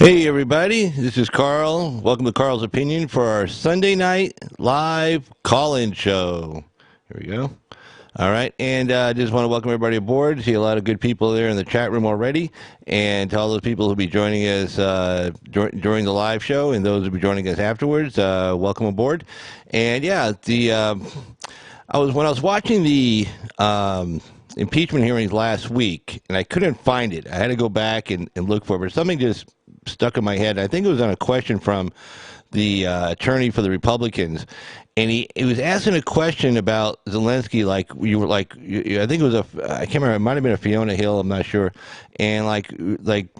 Hey everybody, this is Carl. Welcome to Carl's Opinion for our Sunday night live call-in show. Here we go. All right, and I just want to welcome everybody aboard. See a lot of good people there in the chat room already, and to all those people who'll be joining us during the live show, and those who'll be joining us afterwards, welcome aboard. And yeah, when I was watching the impeachment hearings last week, and I couldn't find it. I had to go back and look for it, but something just stuck in my head. I think it was on a question from the attorney for the Republicans, and he was asking a question about Zelensky. I think it was I can't remember. It might have been a Fiona Hill. I'm not sure. And like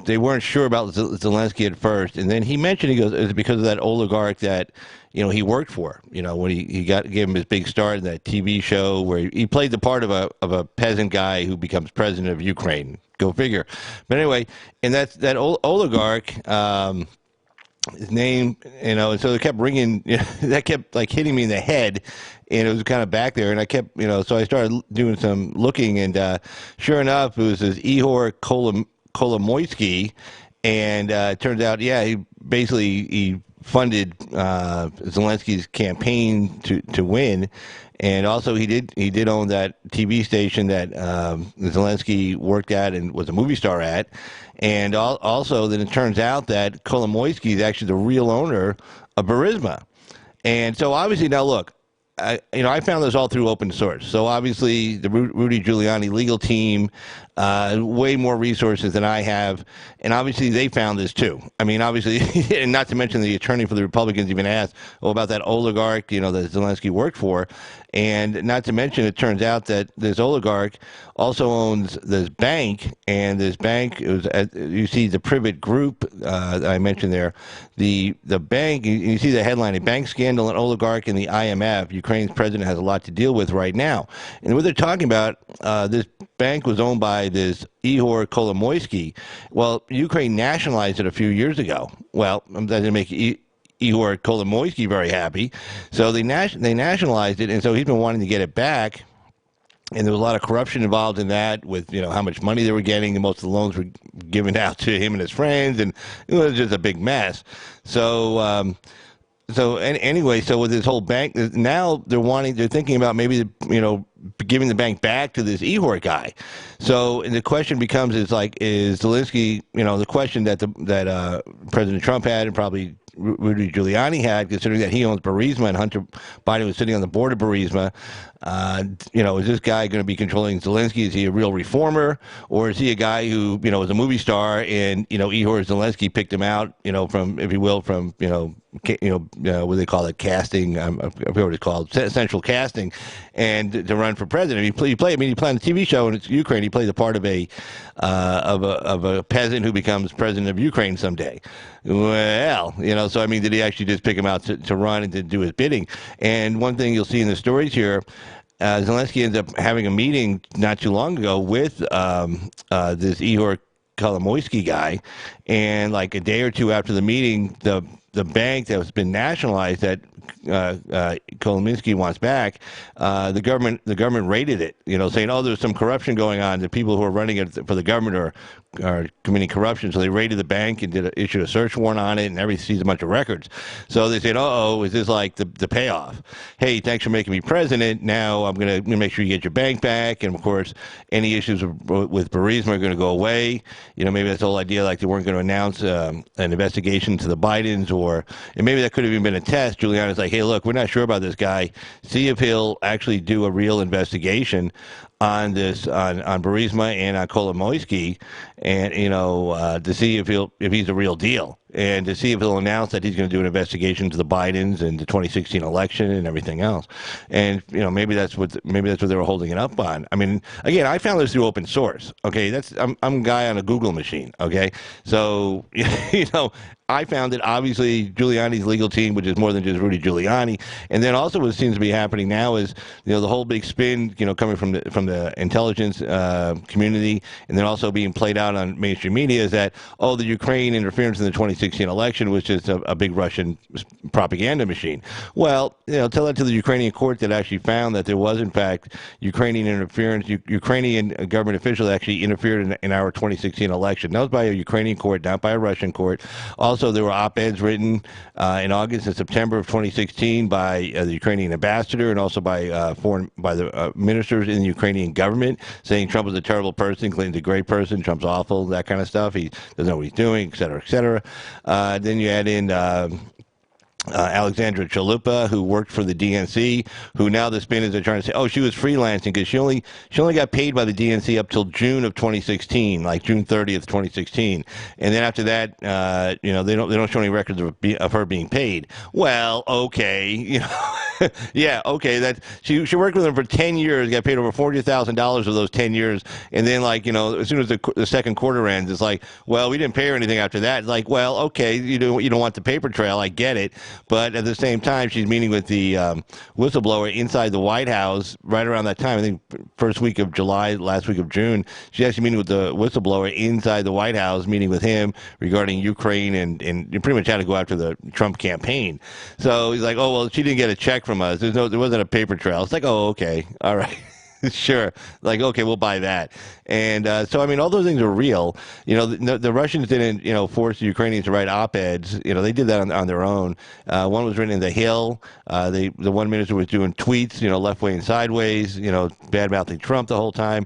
they weren't sure about Zelensky at first, and then he mentioned, he goes, it's because of that oligarch that he worked for. When he gave him his big start in that TV show where he played the part of a peasant guy who becomes president of Ukraine. Go figure. But anyway, and that oligarch. His name, and so it kept ringing. That kept hitting me in the head, and it was kind of back there. And I kept, so I started doing some looking, and sure enough, it was this Ihor Kolomoisky, and it turns out, yeah, he funded Zelensky's campaign to win, and also he did own that TV station that Zelensky worked at and was a movie star at. And also, then it turns out that Kolomoisky is actually the real owner of Burisma. And so obviously, now look, I found this all through open source. So obviously, the Rudy Giuliani legal team, way more resources than I have, and obviously they found this too. I mean, obviously, and not to mention the attorney for the Republicans even asked about that oligarch, that Zelensky worked for, and not to mention it turns out that this oligarch also owns this bank, and this bank you see the Privat Group that I mentioned there, the bank. You see the headline: a bank scandal, an oligarch, and the IMF. Ukraine's president has a lot to deal with right now. And what they're talking about, this bank was owned by this Ihor Kolomoisky. Well, Ukraine nationalized it a few years ago. Well, that didn't make Ihor Kolomoisky very happy. So they nationalized it, and so he's been wanting to get it back. And there was a lot of corruption involved in that, with how much money they were getting, and most of the loans were given out to him and his friends, and it was just a big mess. So. Anyway, so with this whole bank, now they're thinking about maybe, giving the bank back to this Ihor guy. So the question becomes, is Zelensky, the question that President Trump had, and probably Rudy Giuliani had, considering that he owns Burisma and Hunter Biden was sitting on the board of Burisma. Is this guy going to be controlling Zelensky? Is he a real reformer, or is he a guy who, is a movie star, and Ihor Zelensky picked him out, from, if you will, from what do they call it, casting? I forget what it's called, central casting, and to run for president. He played on a TV show, and it's Ukraine. He played the part of a peasant who becomes president of Ukraine someday. Well, so I mean, did he actually just pick him out to run and to do his bidding? And one thing you'll see in the stories here, Zelensky ends up having a meeting not too long ago with this Ihor Kolomoisky guy, and like a day or two after the meeting, the bank that has been nationalized that Kolomoisky wants back, the government raided it, saying, oh, there's some corruption going on. The people who are running it for the government are committing corruption. So they raided the bank and issued a search warrant on it, and everybody sees a bunch of records. So they said, is this like the payoff? Hey, thanks for making me president. Now I'm going to make sure you get your bank back. And of course, any issues with Burisma are going to go away. Maybe that's the whole idea, like they weren't going to announce an investigation to the Bidens, and maybe that could have even been a test. Giuliani's like, hey, look, we're not sure about this guy. See if he'll actually do a real investigation on Burisma and on Kolomoisky, and to see if he's a real deal, and to see if he'll announce that he's going to do an investigation to the Bidens and the 2016 election and everything else. And maybe that's what they were holding it up on. I mean, again, I found this through open source. Okay, I'm a guy on a Google machine. Okay, so I found it. Obviously, Giuliani's legal team, which is more than just Rudy Giuliani, and then also what seems to be happening now is the whole big spin coming from the the intelligence community, and then also being played out on mainstream media, is that, oh, the Ukraine interference in the 2016 election was just a big Russian propaganda machine. Well, tell that to the Ukrainian court that actually found that there was, in fact, Ukrainian interference. Ukrainian government officials actually interfered in our 2016 election. That was by a Ukrainian court, not by a Russian court. Also, there were op-eds written in August and September of 2016 by the Ukrainian ambassador and also by the ministers in the Ukrainian government, saying Trump is a terrible person, Clinton's a great person, Trump's awful, that kind of stuff. He doesn't know what he's doing, et cetera, et cetera. Then you add in Alexandra Chalupa, who worked for the DNC, who now the spin is they're trying to say, oh, she was freelancing because she only got paid by the DNC up till June of 2016, like June 30th, 2016, and then after that, they don't show any records of her being paid. Well, okay, yeah, okay, that she worked with them for 10 years, got paid over $40,000 of those 10 years, and then as soon as the second quarter ends, it's like, well, we didn't pay her anything after that. It's like, well, okay, you don't want the paper trail, I get it. But at the same time, she's meeting with the whistleblower inside the White House right around that time. I think first week of July, last week of June. She's actually meeting with the whistleblower inside the White House, meeting with him regarding Ukraine and pretty much how to go after the Trump campaign. So he's like, oh, well, she didn't get a check from us. There wasn't a paper trail. It's like, oh, okay, all right. Sure. Like, okay, we'll buy that. And so, I mean, all those things are real. The Russians didn't, force the Ukrainians to write op-eds. They did that on their own. One was written in The Hill. The one minister was doing tweets, left way and sideways, bad-mouthing Trump the whole time.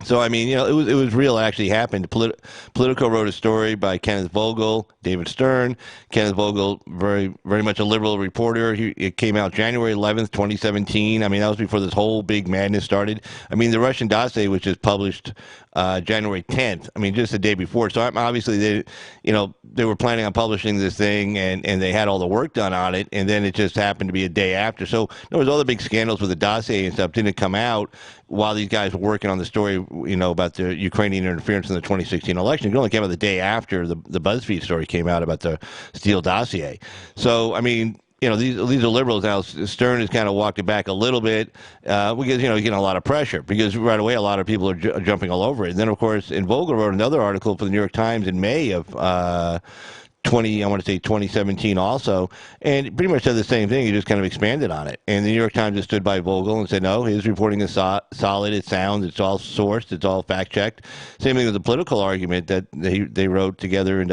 So, I mean, it was real. It actually happened. Politico wrote a story by Kenneth Vogel, David Stern. Kenneth Vogel, very, very much a liberal reporter. It came out January 11th, 2017. I mean, that was before this whole big madness started. I mean, the Russian dossier was just published January 10th. I mean, just the day before. So obviously they were planning on publishing this thing, and they had all the work done on it, and then it just happened to be a day after. So there was all the big scandals with the dossier and stuff didn't come out while these guys were working on the story, about the Ukrainian interference in the 2016 election. It only came out the day after the BuzzFeed story came out about the Steele dossier. So, I mean, these are liberals now. Stern has kind of walked it back a little bit because, he's getting a lot of pressure because right away a lot of people are jumping all over it. And then, of course, Vogel wrote another article for the New York Times in May of 2017 also, and pretty much said the same thing. He just kind of expanded on it. And the New York Times just stood by Vogel and said, no, his reporting is solid, it's sound, it's all sourced, it's all fact-checked. Same thing with the political argument that they wrote together in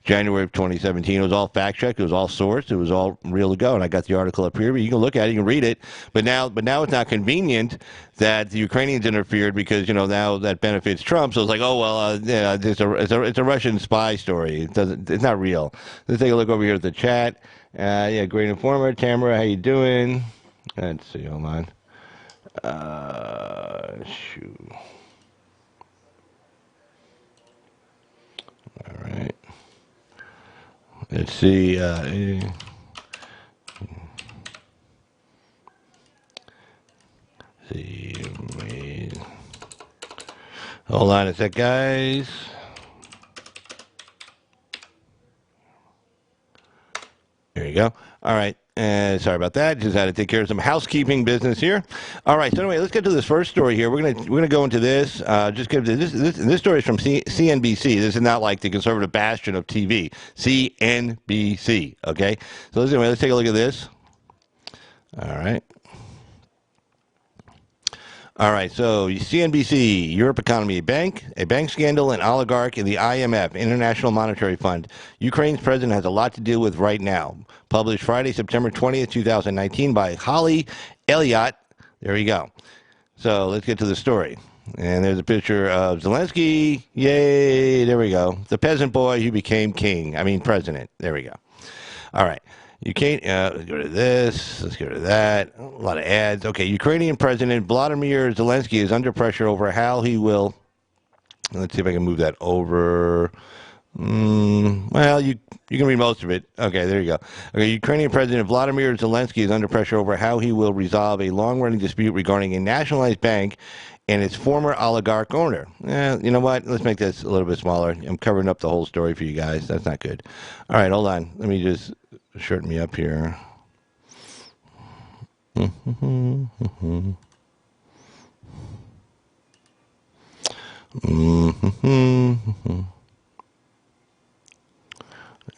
January of 2017. It was all fact-checked, it was all sourced, it was all real to go. And I got the article up here. You can look at it, you can read it. But now it's not convenient that the Ukrainians interfered because, now that benefits Trump. So it's like, oh, well, it's a Russian spy story. It's not real. Let's take a look over here at the chat. Great informer. Tamara, how you doing? Let's see, hold on. Shoot. All right. Let's see. Hold on a sec, guys. There you go. All right. Sorry about that. Just had to take care of some housekeeping business here. All right. So anyway, let's get to this first story here. We're gonna go into this. This story is from CNBC. This is not like the conservative bastion of TV. CNBC. Okay. So let's take a look at this. All right. All right, so CNBC, Europe economy, a bank scandal, an oligarch, and the IMF, International Monetary Fund. Ukraine's president has a lot to deal with right now. Published Friday, September 20th, 2019 by Holly Elliott. There you go. So let's get to the story. And there's a picture of Zelensky. Yay, there we go. The peasant boy who became president. There we go. All right. You can't let's go to this. Let's go to that. A lot of ads. Okay, Ukrainian President Vladimir Zelensky is under pressure over how he will. Let's see if I can move that over. Well, you can read most of it. Okay, there you go. Okay, Ukrainian President Vladimir Zelensky is under pressure over how he will resolve a long-running dispute regarding a nationalized bank and its former oligarch owner. You know what? Let's make this a little bit smaller. I'm covering up the whole story for you guys. That's not good. All right, hold on. Let me just shorten me up here. Mm-hmm.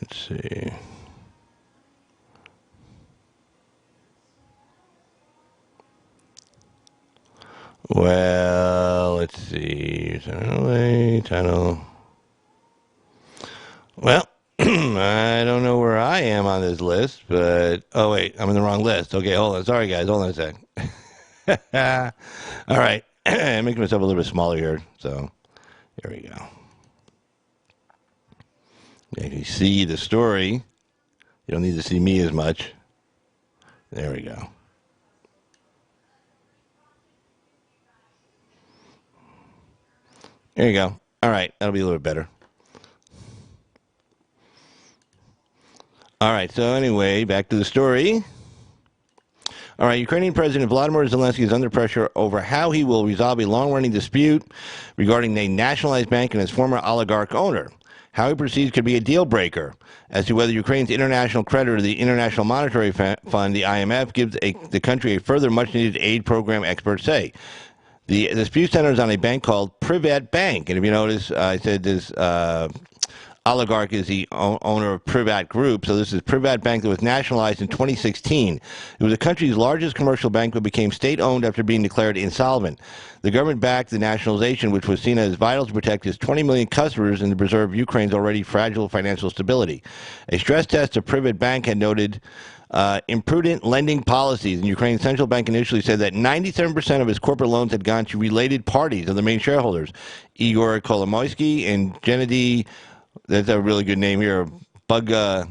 Let's see. Well, let's see. Title. Well, I don't know where I am on this list, but oh wait, I'm in the wrong list. Okay, hold on. Sorry guys, hold on a sec. All right, I'm making myself a little bit smaller here. So here we go. If you see the story, you don't need to see me as much. There we go. There you go. All right, that'll be a little bit better. All right, so anyway, back to the story. All right, Ukrainian President Vladimir Zelensky is under pressure over how he will resolve a long-running dispute regarding a nationalized bank and its former oligarch owner. How he proceeds could be a deal breaker as to whether Ukraine's international creditor, the International Monetary Fund, the IMF, gives the country a further much-needed aid program, experts say. The dispute centers on a bank called PrivatBank, and if you notice, I said this Oligarch is the owner of Privat Group, so this is PrivatBank that was nationalized in 2016. It was the country's largest commercial bank but became state-owned after being declared insolvent. The government backed the nationalization, which was seen as vital to protect its 20 million customers and to preserve Ukraine's already fragile financial stability. A stress test of Privatbank had noted imprudent lending policies. And Ukraine's central bank initially said that 97% of its corporate loans had gone to related parties of the main shareholders, Ihor Kolomoisky and Gennady. That's a really good name here. Buglabu.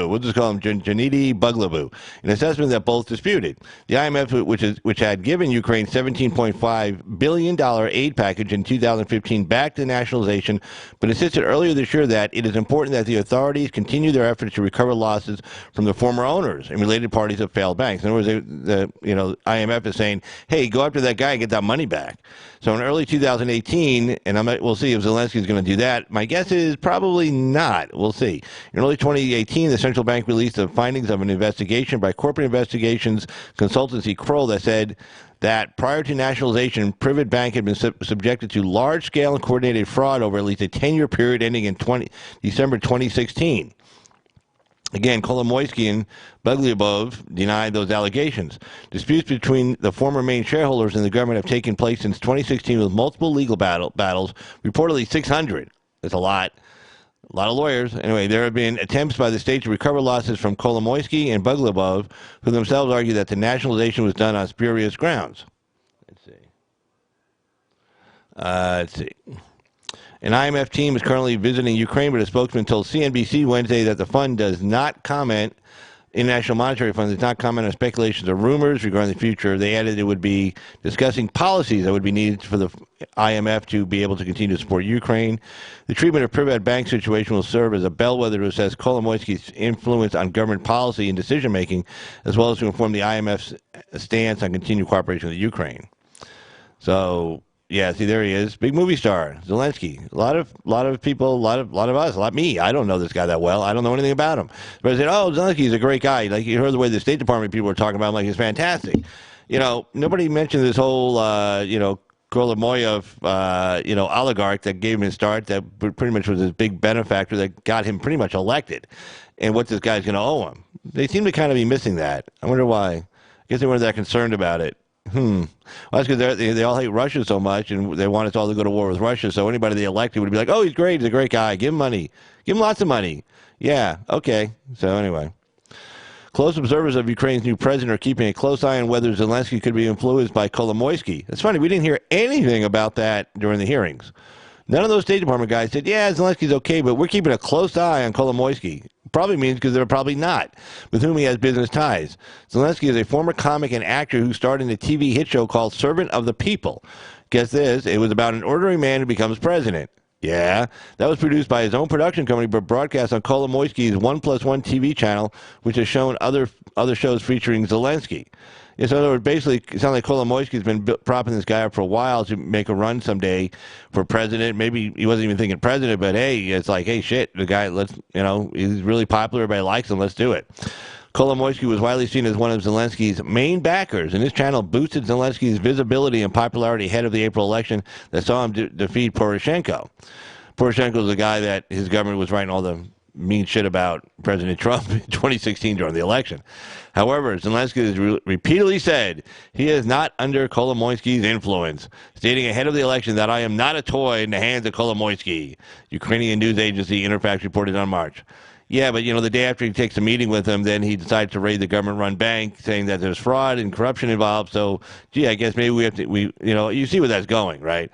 We'll just call him Gennady Buglabu. An assessment that both disputed. The IMF, which had given Ukraine $17.5 billion aid package in 2015, backed the nationalization, but insisted earlier this year that it is important that the authorities continue their efforts to recover losses from the former owners and related parties of failed banks. In other words, the IMF is saying, hey, go after that guy and get that money back. So in early 2018, and we'll see if Zelensky is going to do that. My guess is probably not. We'll see. In early 2018, the central bank released the findings of an investigation by corporate investigations consultancy Kroll that said that prior to nationalization, PrivatBank had been subjected to large-scale and coordinated fraud over at least a 10-year period ending in December 2016. Again, Kolomoisky and Bugliabov denied those allegations. Disputes between the former main shareholders and the government have taken place since 2016 with multiple legal battles, reportedly 600. That's a lot. A lot of lawyers. Anyway, there have been attempts by the state to recover losses from Kolomoisky and Bugliabov, who themselves argue that the nationalization was done on spurious grounds. Let's see. An IMF team is currently visiting Ukraine, but a spokesman told CNBC Wednesday that the fund does not comment, International Monetary Fund does not comment on speculations or rumors regarding the future. They added it would be discussing policies that would be needed for the IMF to be able to continue to support Ukraine. The treatment of PrivatBank situation will serve as a bellwether to assess Kolomoisky's influence on government policy and decision-making, as well as to inform the IMF's stance on continued cooperation with Ukraine. So... yeah, see, there he is. Big movie star, Zelensky. A lot of people, a lot of us, me. I don't know this guy that well. I don't know anything about him. But I said, oh, Zelensky's a great guy. Like, you heard the way the State Department people were talking about him, like he's fantastic. Nobody mentioned this whole, Kolomoisky, oligarch that gave him his start, that pretty much was his big benefactor that got him pretty much elected. And what this guy's going to owe him. They seem to kind of be missing that. I wonder why. I guess they weren't that concerned about it. Well, that's because they all hate Russia so much, and they want us all to go to war with Russia. So anybody they elected would be like, oh, he's great. He's a great guy. Give him money. Give him lots of money. Yeah, okay. So anyway. Close observers of Ukraine's new president are keeping a close eye on whether Zelensky could be influenced by Kolomoisky. It's funny. We didn't hear anything about that during the hearings. None of those State Department guys said, yeah, Zelensky's okay, but we're keeping a close eye on Kolomoisky. Probably means because they're probably not, with whom he has business ties. Zelensky is a former comic and actor who starred in a TV hit show called Servant of the People. Guess this, it was about an ordinary man who becomes president. Yeah, that was produced by his own production company, but broadcast on Kolomoisky's 1+1 TV channel, which has shown other shows featuring Zelensky. In other words, basically, it sounds like Kolomoisky's been propping this guy up for a while to make a run someday for president. Maybe he wasn't even thinking president, but hey, it's like, hey, shit, the guy, he's really popular, everybody likes him, let's do it. Kolomoisky was widely seen as one of Zelensky's main backers, and his channel boosted Zelensky's visibility and popularity ahead of the April election that saw him defeat Poroshenko. Poroshenko was the guy that his government was writing all the mean shit about President Trump in 2016 during the election. However, Zelensky has repeatedly said he is not under Kolomoisky's influence, stating ahead of the election that I am not a toy in the hands of Kolomoisky, Ukrainian news agency Interfax reported on March. Yeah, but, the day after he takes a meeting with him, then he decides to raid the government-run bank, saying that there's fraud and corruption involved. So, I guess maybe we have to, you see where that's going, right?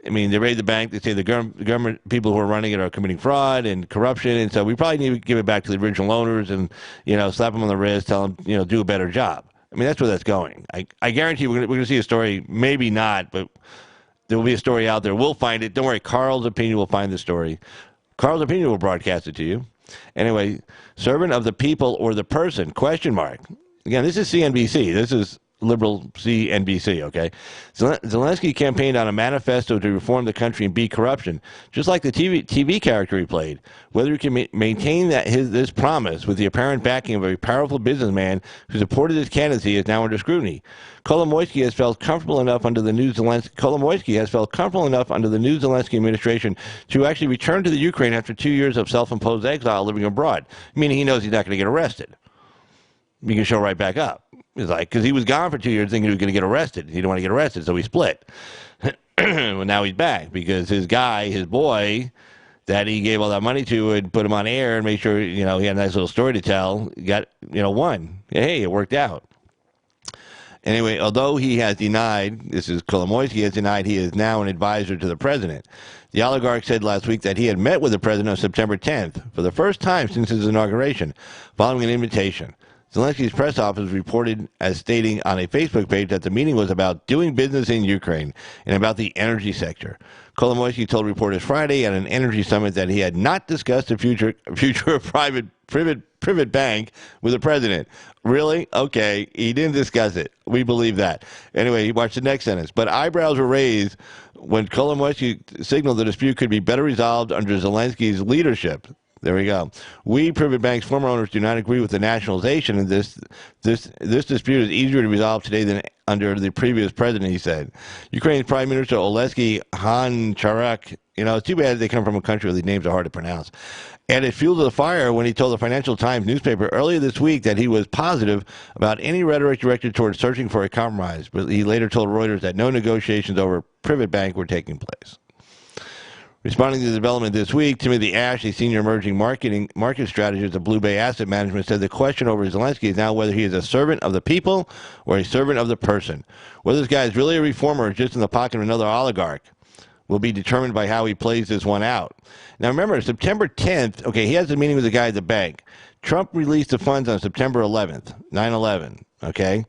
I mean, they raid the bank. They say the government people who are running it are committing fraud and corruption, and so we probably need to give it back to the original owners and, slap them on the wrist, tell them, do a better job. I mean, that's where that's going. I guarantee we're going to see a story, maybe not, but there will be a story out there. We'll find it. Don't worry, Carl's Opinion will find the story. Carl's Opinion will broadcast it to you. Anyway, servant of the people or the person, question mark. Again, this is CNBC. This is liberal CNBC, okay? Zelensky campaigned on a manifesto to reform the country and beat corruption, just like the TV character he played. Whether he can maintain this promise with the apparent backing of a powerful businessman who supported his candidacy is now under scrutiny. Kolomoisky has felt comfortable enough under the new Zelensky administration to actually return to the Ukraine after 2 years of self-imposed exile living abroad, meaning he knows he's not going to get arrested. He can show right back up. It's like, because he was gone for 2 years thinking he was going to get arrested. He didn't want to get arrested, so he split. Well, now he's back because his boy, that he gave all that money to and put him on air and make sure, he had a nice little story to tell, won. Hey, it worked out. Anyway, although he has denied, this is Kolomoisky has denied he is now an advisor to the president. The oligarch said last week that he had met with the president on September 10th for the first time since his inauguration, following an invitation. Zelensky's press office reported as stating on a Facebook page that the meeting was about doing business in Ukraine and about the energy sector. Kolomoisky told reporters Friday at an energy summit that he had not discussed the future of PrivatBank with the president. Really? Okay, he didn't discuss it. We believe that. Anyway, watch the next sentence. But eyebrows were raised when Kolomoisky signaled the dispute could be better resolved under Zelensky's leadership. There we go. We, PrivatBank's former owners, do not agree with the nationalization, and this dispute is easier to resolve today than under the previous president, he said. Ukraine's Prime Minister Oleksiy Honcharuk, it's too bad they come from a country where the names are hard to pronounce, added fuel to the fire when he told the Financial Times newspaper earlier this week that he was positive about any rhetoric directed towards searching for a compromise, but he later told Reuters that no negotiations over PrivatBank were taking place. Responding to the development this week, Timothy Ash, a senior emerging market strategist of Blue Bay Asset Management, said the question over Zelensky is now whether he is a servant of the people or a servant of the person. Whether this guy is really a reformer or just in the pocket of another oligarch will be determined by how he plays this one out. Now remember, September 10th, okay, he has a meeting with the guy at the bank. Trump released the funds on September 11th, 9/11, okay?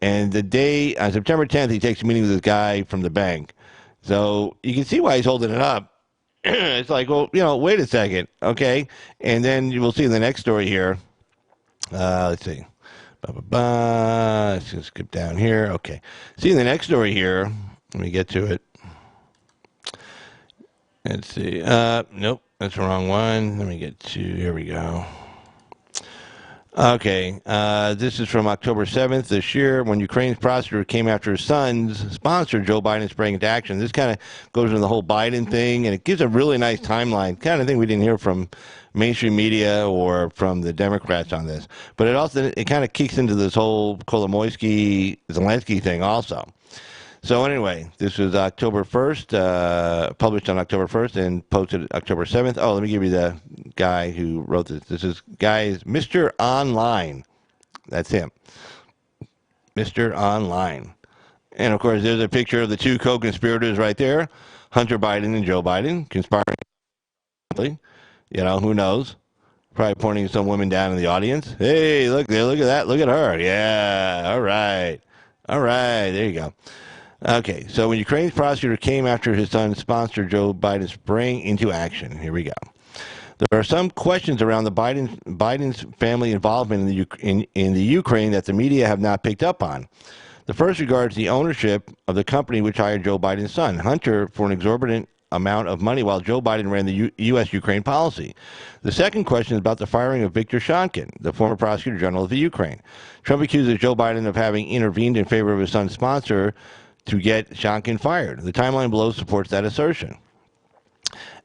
And the day, on September 10th, he takes a meeting with this guy from the bank. So you can see why he's holding it up. It's like, well, wait a second, okay? And then you will see in the next story here. Let's see. Let's just skip down here. Okay. See in the next story here. Let me get to it. Let's see. Nope, that's the wrong one. Let me get to, here we go. Okay, this is from October 7th this year when Ukraine's prosecutor came after his son's sponsor, Joe Biden, sprang into action. This kind of goes into the whole Biden thing, and it gives a really nice timeline, kind of thing we didn't hear from mainstream media or from the Democrats on this. But it kind of kicks into this whole Kolomoisky, Zelensky thing also. So anyway, this was October 1st, published on October 1st and posted October 7th. Oh, let me give you the guy who wrote this. This is Mr. Online. That's him. Mr. Online. And, of course, there's a picture of the two co-conspirators right there, Hunter Biden and Joe Biden, conspiring. Who knows? Probably pointing some women down in the audience. Hey, look there, look at that. Look at her. Yeah, all right. All right, there you go. Okay, so when Ukraine's prosecutor came after his son's sponsor, Joe Biden, sprang into action. Here we go. There are some questions around Biden's family involvement in the Ukraine that the media have not picked up on. The first regards the ownership of the company which hired Joe Biden's son, Hunter, for an exorbitant amount of money while Joe Biden ran the U.S.-Ukraine policy. The second question is about the firing of Viktor Shankin, the former prosecutor general of the Ukraine. Trump accuses Joe Biden of having intervened in favor of his son's sponsor to get Shankin fired. The timeline below supports that assertion.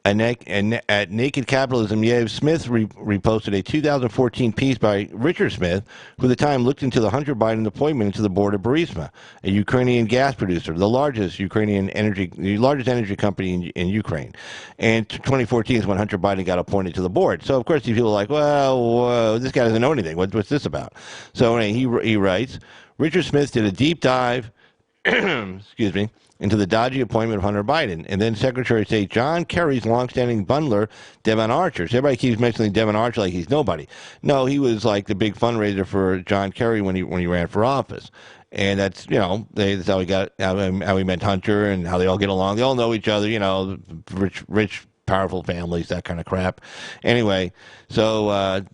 At Naked Capitalism, Yev Smith reposted a 2014 piece by Richard Smith, who at the time looked into the Hunter Biden appointment into the board of Burisma, a Ukrainian gas producer, the largest energy company in Ukraine. And 2014 is when Hunter Biden got appointed to the board. So, of course, these people are like, well, whoa, this guy doesn't know anything. What's this about? So anyway, he writes, Richard Smith did a deep dive excuse me, into the dodgy appointment of Hunter Biden, and then Secretary of State John Kerry's longstanding bundler, Devon Archer. So everybody keeps mentioning Devon Archer like he's nobody. No, he was like the big fundraiser for John Kerry when he ran for office. And that's, that's how he met Hunter and how they all get along. They all know each other, rich, powerful families, that kind of crap. Anyway, so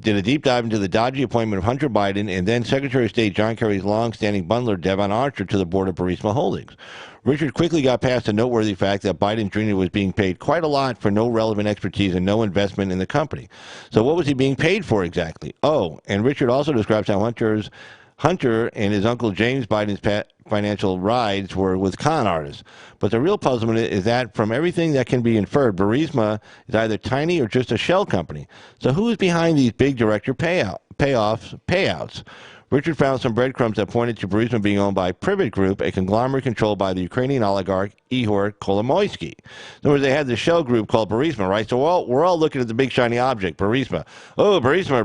did a deep dive into the dodgy appointment of Hunter Biden and then Secretary of State John Kerry's long-standing bundler, Devon Archer, to the board of Burisma Holdings. Richard quickly got past the noteworthy fact that Biden Jr. was being paid quite a lot for no relevant expertise and no investment in the company. So what was he being paid for exactly? Oh, and Richard also describes how Hunter and his uncle James Biden's financial rides were with con artists. But the real puzzlement is that from everything that can be inferred, Burisma is either tiny or just a shell company. So who is behind these big director payouts? Richard found some breadcrumbs that pointed to Burisma being owned by Privat Group, a conglomerate controlled by the Ukrainian oligarch Ihor Kolomoisky. In other words, they had this shell group called Burisma, right? So we're all looking at the big shiny object, Burisma. Oh, Burisma.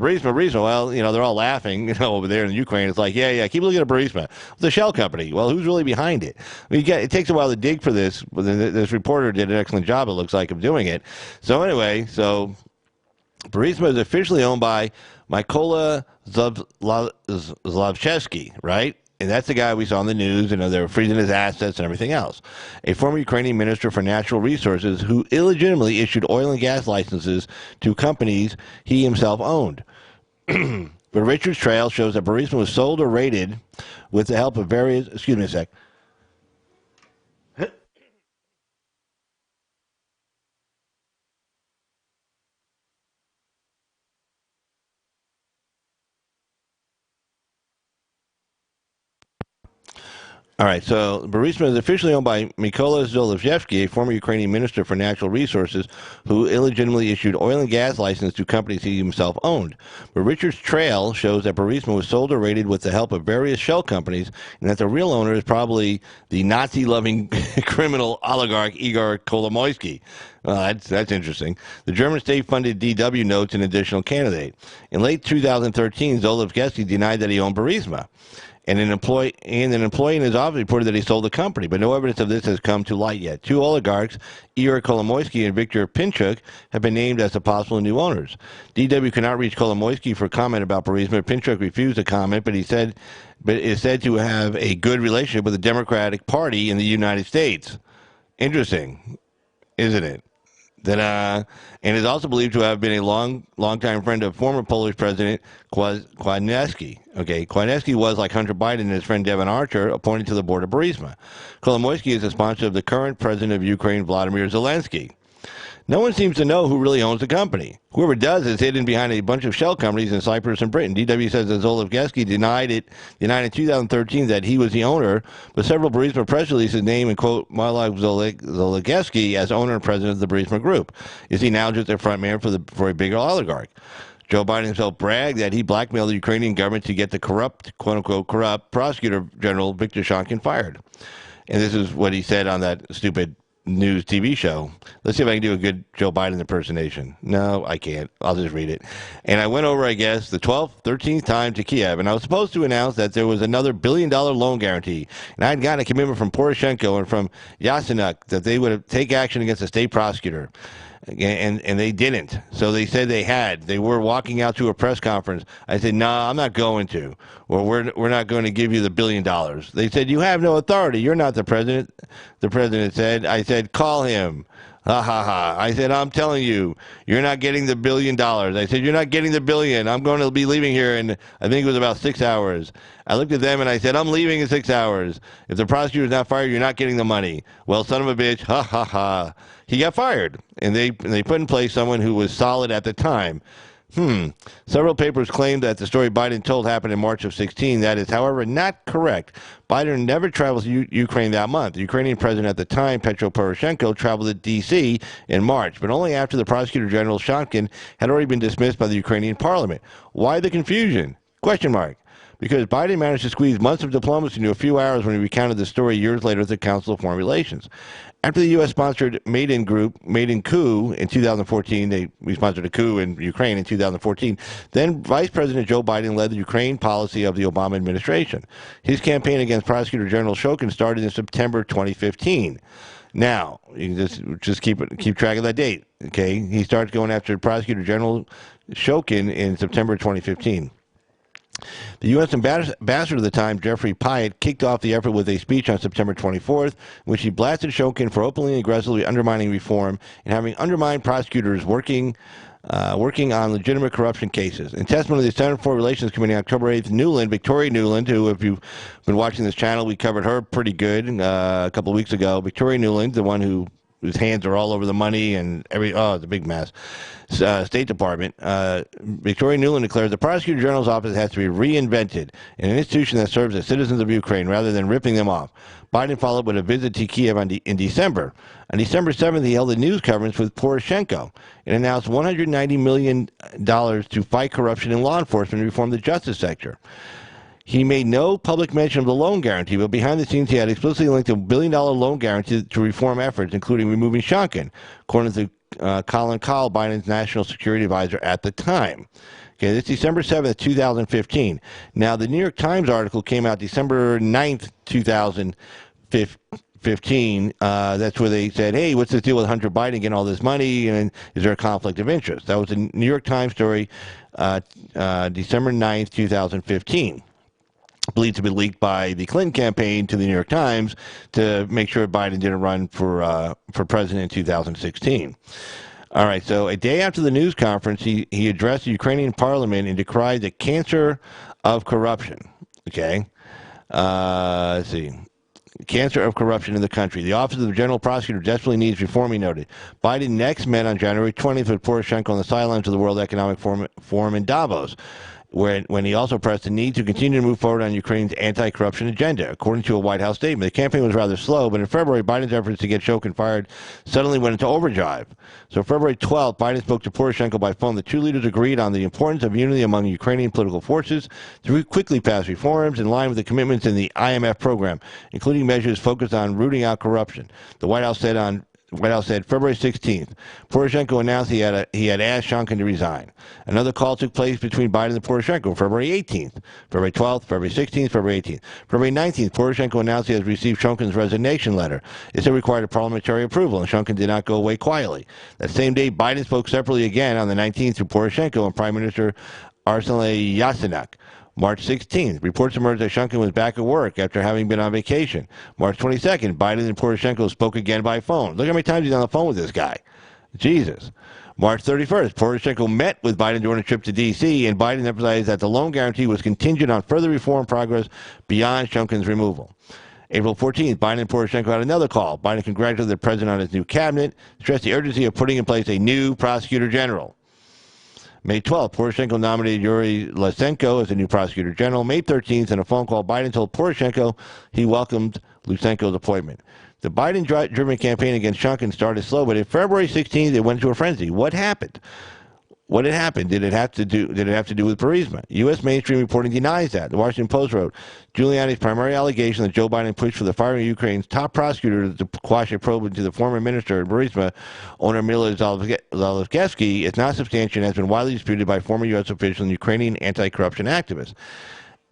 Well, they're all laughing, over there in Ukraine. It's like, yeah, keep looking at Burisma. It's a shell company. Well, who's really behind it? It takes a while to dig for this. This reporter did an excellent job, it looks like, of doing it. So anyway, Burisma is officially owned by Mykola Zlochevsky, right? And that's the guy we saw on the news, they were freezing his assets and everything else. A former Ukrainian minister for natural resources who illegitimately issued oil and gas licenses to companies he himself owned. But Richard's trail shows that Burisma was sold or raided with the help of various... Excuse me a sec. All right, so Burisma is officially owned by Mykola Zlochevsky, a former Ukrainian minister for natural resources, who illegitimately issued oil and gas licenses to companies he himself owned. But Richard's trail shows that Burisma was sold or raided with the help of various shell companies, and that the real owner is probably the Nazi-loving criminal oligarch Ihor Kolomoisky. Well, that's interesting. The German state-funded DW notes an additional candidate. In late 2013, Zlochevsky denied that he owned Burisma. And an employee in his office reported that he sold the company, but no evidence of this has come to light yet. Two oligarchs, Ihor Kolomoisky and Viktor Pinchuk, have been named as the possible new owners. DW could not reach Kolomoisky for comment about Burisma. Pinchuk refused to comment, but is said to have a good relationship with the Democratic Party in the United States. Interesting, isn't it? And is also believed to have been a long-time friend of former Polish President Kolomoisky. Okay, Kolomoisky was, like Hunter Biden and his friend Devon Archer, appointed to the board of Burisma. Kolomoisky is a sponsor of the current president of Ukraine, Vladimir Zelensky. No one seems to know who really owns the company. Whoever does is hidden behind a bunch of shell companies in Cyprus and Britain. DW says that Zlochevsky denied in 2013 that he was the owner, but several Burisma press releases name and quote Zlochevsky as owner and president of the Burisma Group. Is he now just a front man for a bigger oligarch? Joe Biden himself bragged that he blackmailed the Ukrainian government to get the quote-unquote corrupt prosecutor general Viktor Shankin fired. And this is what he said on that stupid news TV show. Let's see if I can do a good Joe Biden impersonation. No, I can't. I'll just read it. And I went over, I guess, the 12th, 13th time to Kiev, and I was supposed to announce that there was another $1 billion loan guarantee. And I had gotten a commitment from Poroshenko and from Yatsenyuk that they would take action against the state prosecutor. And they didn't. So they said they had. They were walking out to a press conference. I said, no, I'm not going to. Or we're not going to give you the $1 billion. They said, you have no authority. You're not the president. The president said, I said, call him. Ha ha ha. I said, I'm telling you, you're not getting the $1 billion. I said, you're not getting the billion. I'm going to be leaving here in, I think it was about 6 hours. I looked at them and I said, I'm leaving in 6 hours. If the prosecutor's not fired, you're not getting the money. Well, son of a bitch, ha ha ha. He got fired. And they put in place someone who was solid at the time. Several papers claim that the story Biden told happened in March of 16. That is, however, not correct. Biden never traveled to Ukraine that month. The Ukrainian president at the time, Petro Poroshenko, traveled to D.C. in March, but only after the Prosecutor General Shonkin had already been dismissed by the Ukrainian parliament. Why the confusion? Question mark. Because Biden managed to squeeze months of diplomacy into a few hours when he recounted the story years later at the Council of Foreign Relations. After the U.S.-sponsored Maidan coup in 2014, we sponsored a coup in Ukraine in 2014, then Vice President Joe Biden led the Ukraine policy of the Obama administration. His campaign against Prosecutor General Shokin started in September 2015. Now, you can just keep track of that date, okay? He starts going after Prosecutor General Shokin in September 2015. The U.S. ambassador at the time, Jeffrey Pyatt, kicked off the effort with a speech on September 24th, in which he blasted Shokin for openly and aggressively undermining reform and having undermined prosecutors working on legitimate corruption cases. In testimony to the Senate Foreign Relations Committee on October 8th, Victoria Nuland, who, if you've been watching this channel, we covered her pretty good a couple of weeks ago. Victoria Nuland, the one whose hands are all over the money and it's a big mess. State Department, Victoria Nuland declared the Prosecutor General's office has to be reinvented, an institution that serves the citizens of Ukraine rather than ripping them off. Biden followed with a visit to Kiev in December. On December 7th, he held a news conference with Poroshenko and announced $190 million to fight corruption in law enforcement and reform the justice sector. He made no public mention of the loan guarantee, but behind the scenes he had explicitly linked a $1 billion loan guarantee to reform efforts, including removing Shonkin, according to Colin Powell, Biden's national security advisor at the time. Okay, this is December 7th, 2015. Now, the New York Times article came out December 9th, 2015. That's where they said, hey, what's this deal with Hunter Biden getting all this money, and is there a conflict of interest? That was a New York Times story, December 9th, 2015. Believed to be leaked by the Clinton campaign to the New York Times to make sure Biden didn't run for president in 2016. All right, so a day after the news conference, he addressed the Ukrainian parliament and decried the cancer of corruption. Okay, let's see. Cancer of corruption in the country. The Office of the General Prosecutor desperately needs reform, he noted. Biden next met on January 20th with Poroshenko on the sidelines of the World Economic Forum in Davos, when he also pressed the need to continue to move forward on Ukraine's anti-corruption agenda. According to a White House statement, the campaign was rather slow, but in February, Biden's efforts to get Shokin fired suddenly went into overdrive. So February 12th, Biden spoke to Poroshenko by phone. The two leaders agreed on the importance of unity among Ukrainian political forces to quickly pass reforms in line with the commitments in the IMF program, including measures focused on rooting out corruption. The White House said February 16th, Poroshenko announced he had asked Shonkin to resign. Another call took place between Biden and Poroshenko February 18th, February 12th, February 16th, February 18th. February 19th, Poroshenko announced he has received Shonkin's resignation letter. It still required a parliamentary approval, and Shonkin did not go away quietly. That same day, Biden spoke separately again on the 19th to Poroshenko and Prime Minister Arseniy Yatsenyuk. March 16th, reports emerged that Shonkin was back at work after having been on vacation. March 22nd, Biden and Poroshenko spoke again by phone. Look how many times he's on the phone with this guy. Jesus. March 31st, Poroshenko met with Biden during a trip to D.C., and Biden emphasized that the loan guarantee was contingent on further reform progress beyond Shonkin's removal. April 14th, Biden and Poroshenko had another call. Biden congratulated the president on his new cabinet, stressed the urgency of putting in place a new prosecutor general. May 12th, Poroshenko nominated Yuri Lysenko as the new prosecutor general. May 13th, in a phone call, Biden told Poroshenko he welcomed Lysenko's appointment. The Biden-driven campaign against Shonkin started slow, but in February 16th, it went into a frenzy. What happened? What had happened? Did it have to do with Burisma? U.S. mainstream reporting denies that. The Washington Post wrote, Giuliani's primary allegation that Joe Biden pushed for the firing of Ukraine's top prosecutor to quash a probe into the former minister of Burisma, owner Mila Zelensky, is not substantiated and has been widely disputed by former U.S. officials and Ukrainian anti-corruption activists.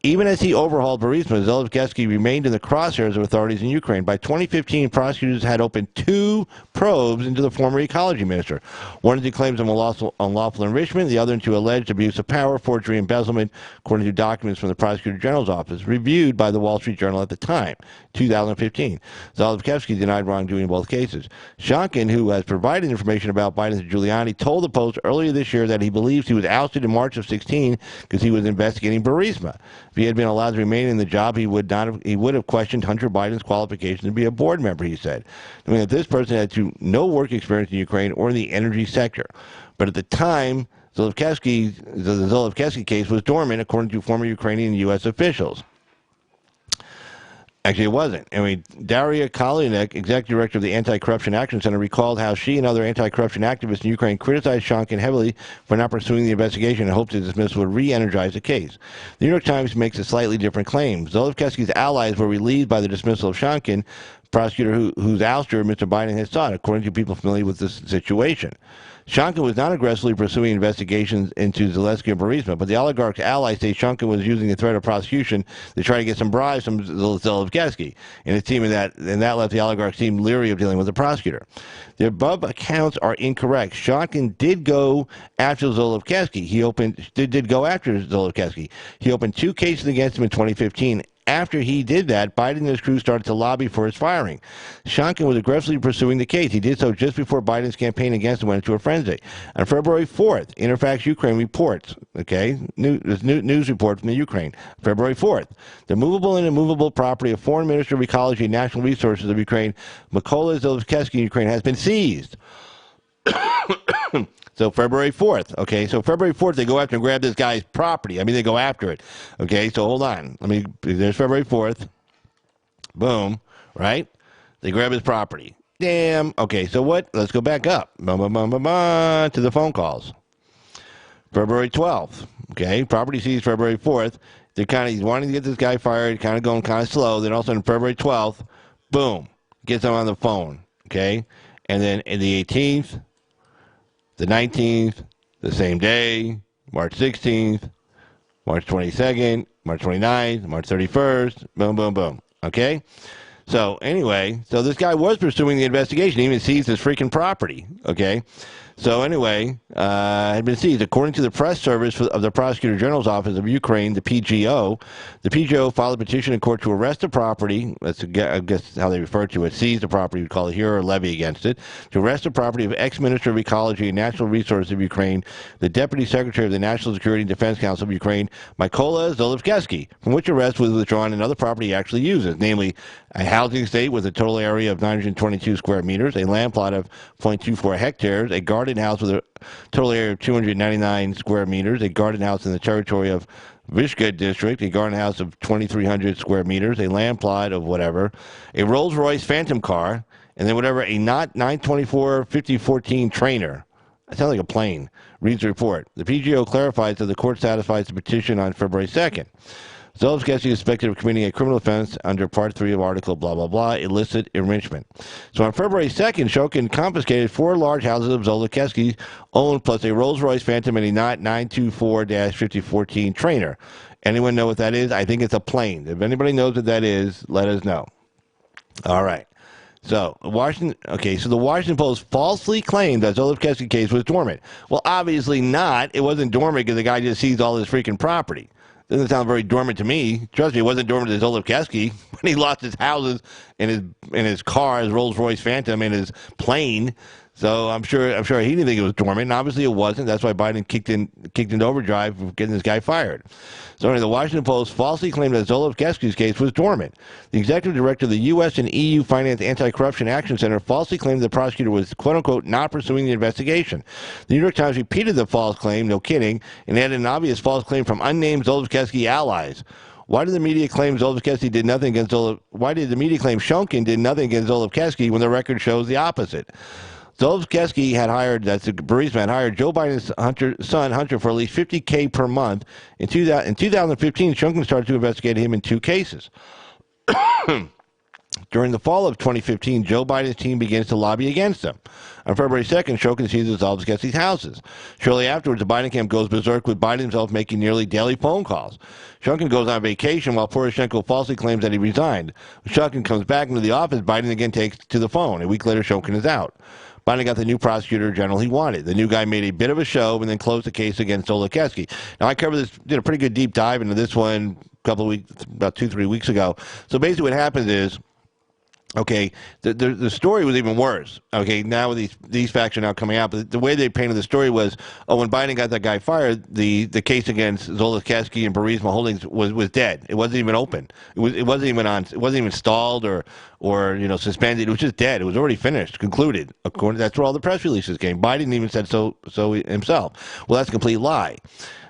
Even as he overhauled Burisma, Zelensky remained in the crosshairs of authorities in Ukraine. By 2015, prosecutors had opened 2 probes into the former ecology minister. One into claims of unlawful enrichment, the other into alleged abuse of power, forgery, embezzlement, according to documents from the Prosecutor General's office, reviewed by the Wall Street Journal at the time, 2015. Zelensky denied wrongdoing in both cases. Shonkin, who has provided information about Biden to Giuliani, told the Post earlier this year that he believes he was ousted in March of 16 because he was investigating Burisma. If he had been allowed to remain in the job, he would have questioned Hunter Biden's qualification to be a board member, he said. I mean, that this person had no work experience in Ukraine or in the energy sector. But at the time, the Zelensky case was dormant, according to former Ukrainian and U.S. officials. Actually, it wasn't. I mean, Daria Kalyanek, executive director of the Anti-Corruption Action Center, recalled how she and other anti-corruption activists in Ukraine criticized Shonkin heavily for not pursuing the investigation and hoped his dismissal would re-energize the case. The New York Times makes a slightly different claim. Zelensky's allies were relieved by the dismissal of Shonkin, prosecutor whose ouster Mr. Biden has sought, according to people familiar with this situation. Shonkin was not aggressively pursuing investigations into Zelensky and Burisma, but the oligarch's allies say Shonkin was using the threat of prosecution to try to get some bribes from Zelensky, and that left the oligarch's team leery of dealing with the prosecutor. The above accounts are incorrect. Shonkin did go after Zelensky. Did go after Zelensky. He opened 2 cases against him in 2015. After he did that, Biden and his crew started to lobby for his firing. Shonkin was aggressively pursuing the case. He did so just before Biden's campaign against him went into a frenzy. On February 4th, Interfax Ukraine reports, news report from the Ukraine, February 4th, the movable and immovable property of Foreign Minister of Ecology and National Resources of Ukraine, Mykola Zelensky in Ukraine, has been seized. So February 4th, okay? So February 4th, they go after and grab this guy's property. I mean, they go after it, okay? So hold on. There's February 4th. Boom, right? They grab his property. Damn. Okay, so what? Let's go back up. To the phone calls. February 12th, okay? Property seized February 4th. He's wanting to get this guy fired, kind of going kind of slow. Then all of a sudden, February 12th, boom, gets him on the phone, okay? And then in the 18th, the 19th, the same day, March 16th, March 22nd, March 29th, March 31st, boom, boom, boom. Okay? So anyway, this guy was pursuing the investigation. He even seized his freaking property. Okay? So anyway, had been seized. According to the press service of the Prosecutor General's Office of Ukraine, the PGO filed a petition in court to arrest the property. That's, I guess, how they refer to it. Seize the property, we call it here, or levy against it. To arrest the property of ex-Minister of Ecology and Natural Resources of Ukraine, the Deputy Secretary of the National Security and Defense Council of Ukraine, Mykola Zelensky, from which arrest was withdrawn another property he actually uses, namely a housing estate with a total area of 922 square meters, a land plot of 0.24 hectares, a garden house with a total area of 299 square meters, a garden house in the territory of Vishka district, a garden house of 2,300 square meters, a land plot of whatever, a Rolls-Royce Phantom car, and then whatever, a not 924 5014 trainer. That sounds like a plane, reads the report. The PGO clarifies that the court satisfies the petition on February 2nd. Zelensky is suspected of committing a criminal offense under Part 3 of Article blah, blah, blah, illicit enrichment. So on February 2nd, Shonkin confiscated 4 large houses of Zelensky owned, plus a Rolls-Royce Phantom and a not 924-5014 trainer. Anyone know what that is? I think it's a plane. If anybody knows what that is, let us know. All right. So the Washington Post falsely claimed that Zelensky case was dormant. Well, obviously not. It wasn't dormant because the guy just seized all his freaking property. Doesn't sound very dormant to me. Trust me, it wasn't dormant to Zelensky when he lost his houses and his car, his Rolls-Royce Phantom, and his plane. So I'm sure he didn't think it was dormant, and obviously it wasn't. That's why Biden kicked into overdrive for getting this guy fired. So anyway, the Washington Post falsely claimed that Zelensky's case was dormant. The executive director of the U.S. and EU Finance Anti-Corruption Action Center falsely claimed the prosecutor was, quote-unquote, not pursuing the investigation. The New York Times repeated the false claim, no kidding, and added an obvious false claim from unnamed Zelensky allies. Why did the media claim Zelensky did nothing against Why did the media claim Shonkin did nothing against Zelensky when the record shows the opposite? Zelensky Burisma had hired Joe Biden's son Hunter for at least $50K per month. In 2015, Shonkin started to investigate him in 2 cases. During the fall of 2015, Joe Biden's team begins to lobby against him. On February 2nd, Shokin sees resolves against these houses. Shortly afterwards, the Biden camp goes berserk with Biden himself making nearly daily phone calls. Shokin goes on vacation while Poroshenko falsely claims that he resigned. When Shokin comes back into the office, Biden again takes to the phone. A week later, Shokin is out. Biden got the new prosecutor general he wanted. The new guy made a bit of a show and then closed the case against Zelensky. Now, I covered this, did a pretty good deep dive into this one a couple of weeks, about 2-3 weeks ago. So basically what happens is, okay, the story was even worse. Okay, now these facts are now coming out, but the way they painted the story was, when Biden got that guy fired, the case against Zelensky and Burisma Holdings was dead. It wasn't even open. It wasn't even stalled or suspended. It was just dead. It was already finished, concluded. That's where all the press releases came. Biden even said so himself. Well, that's a complete lie.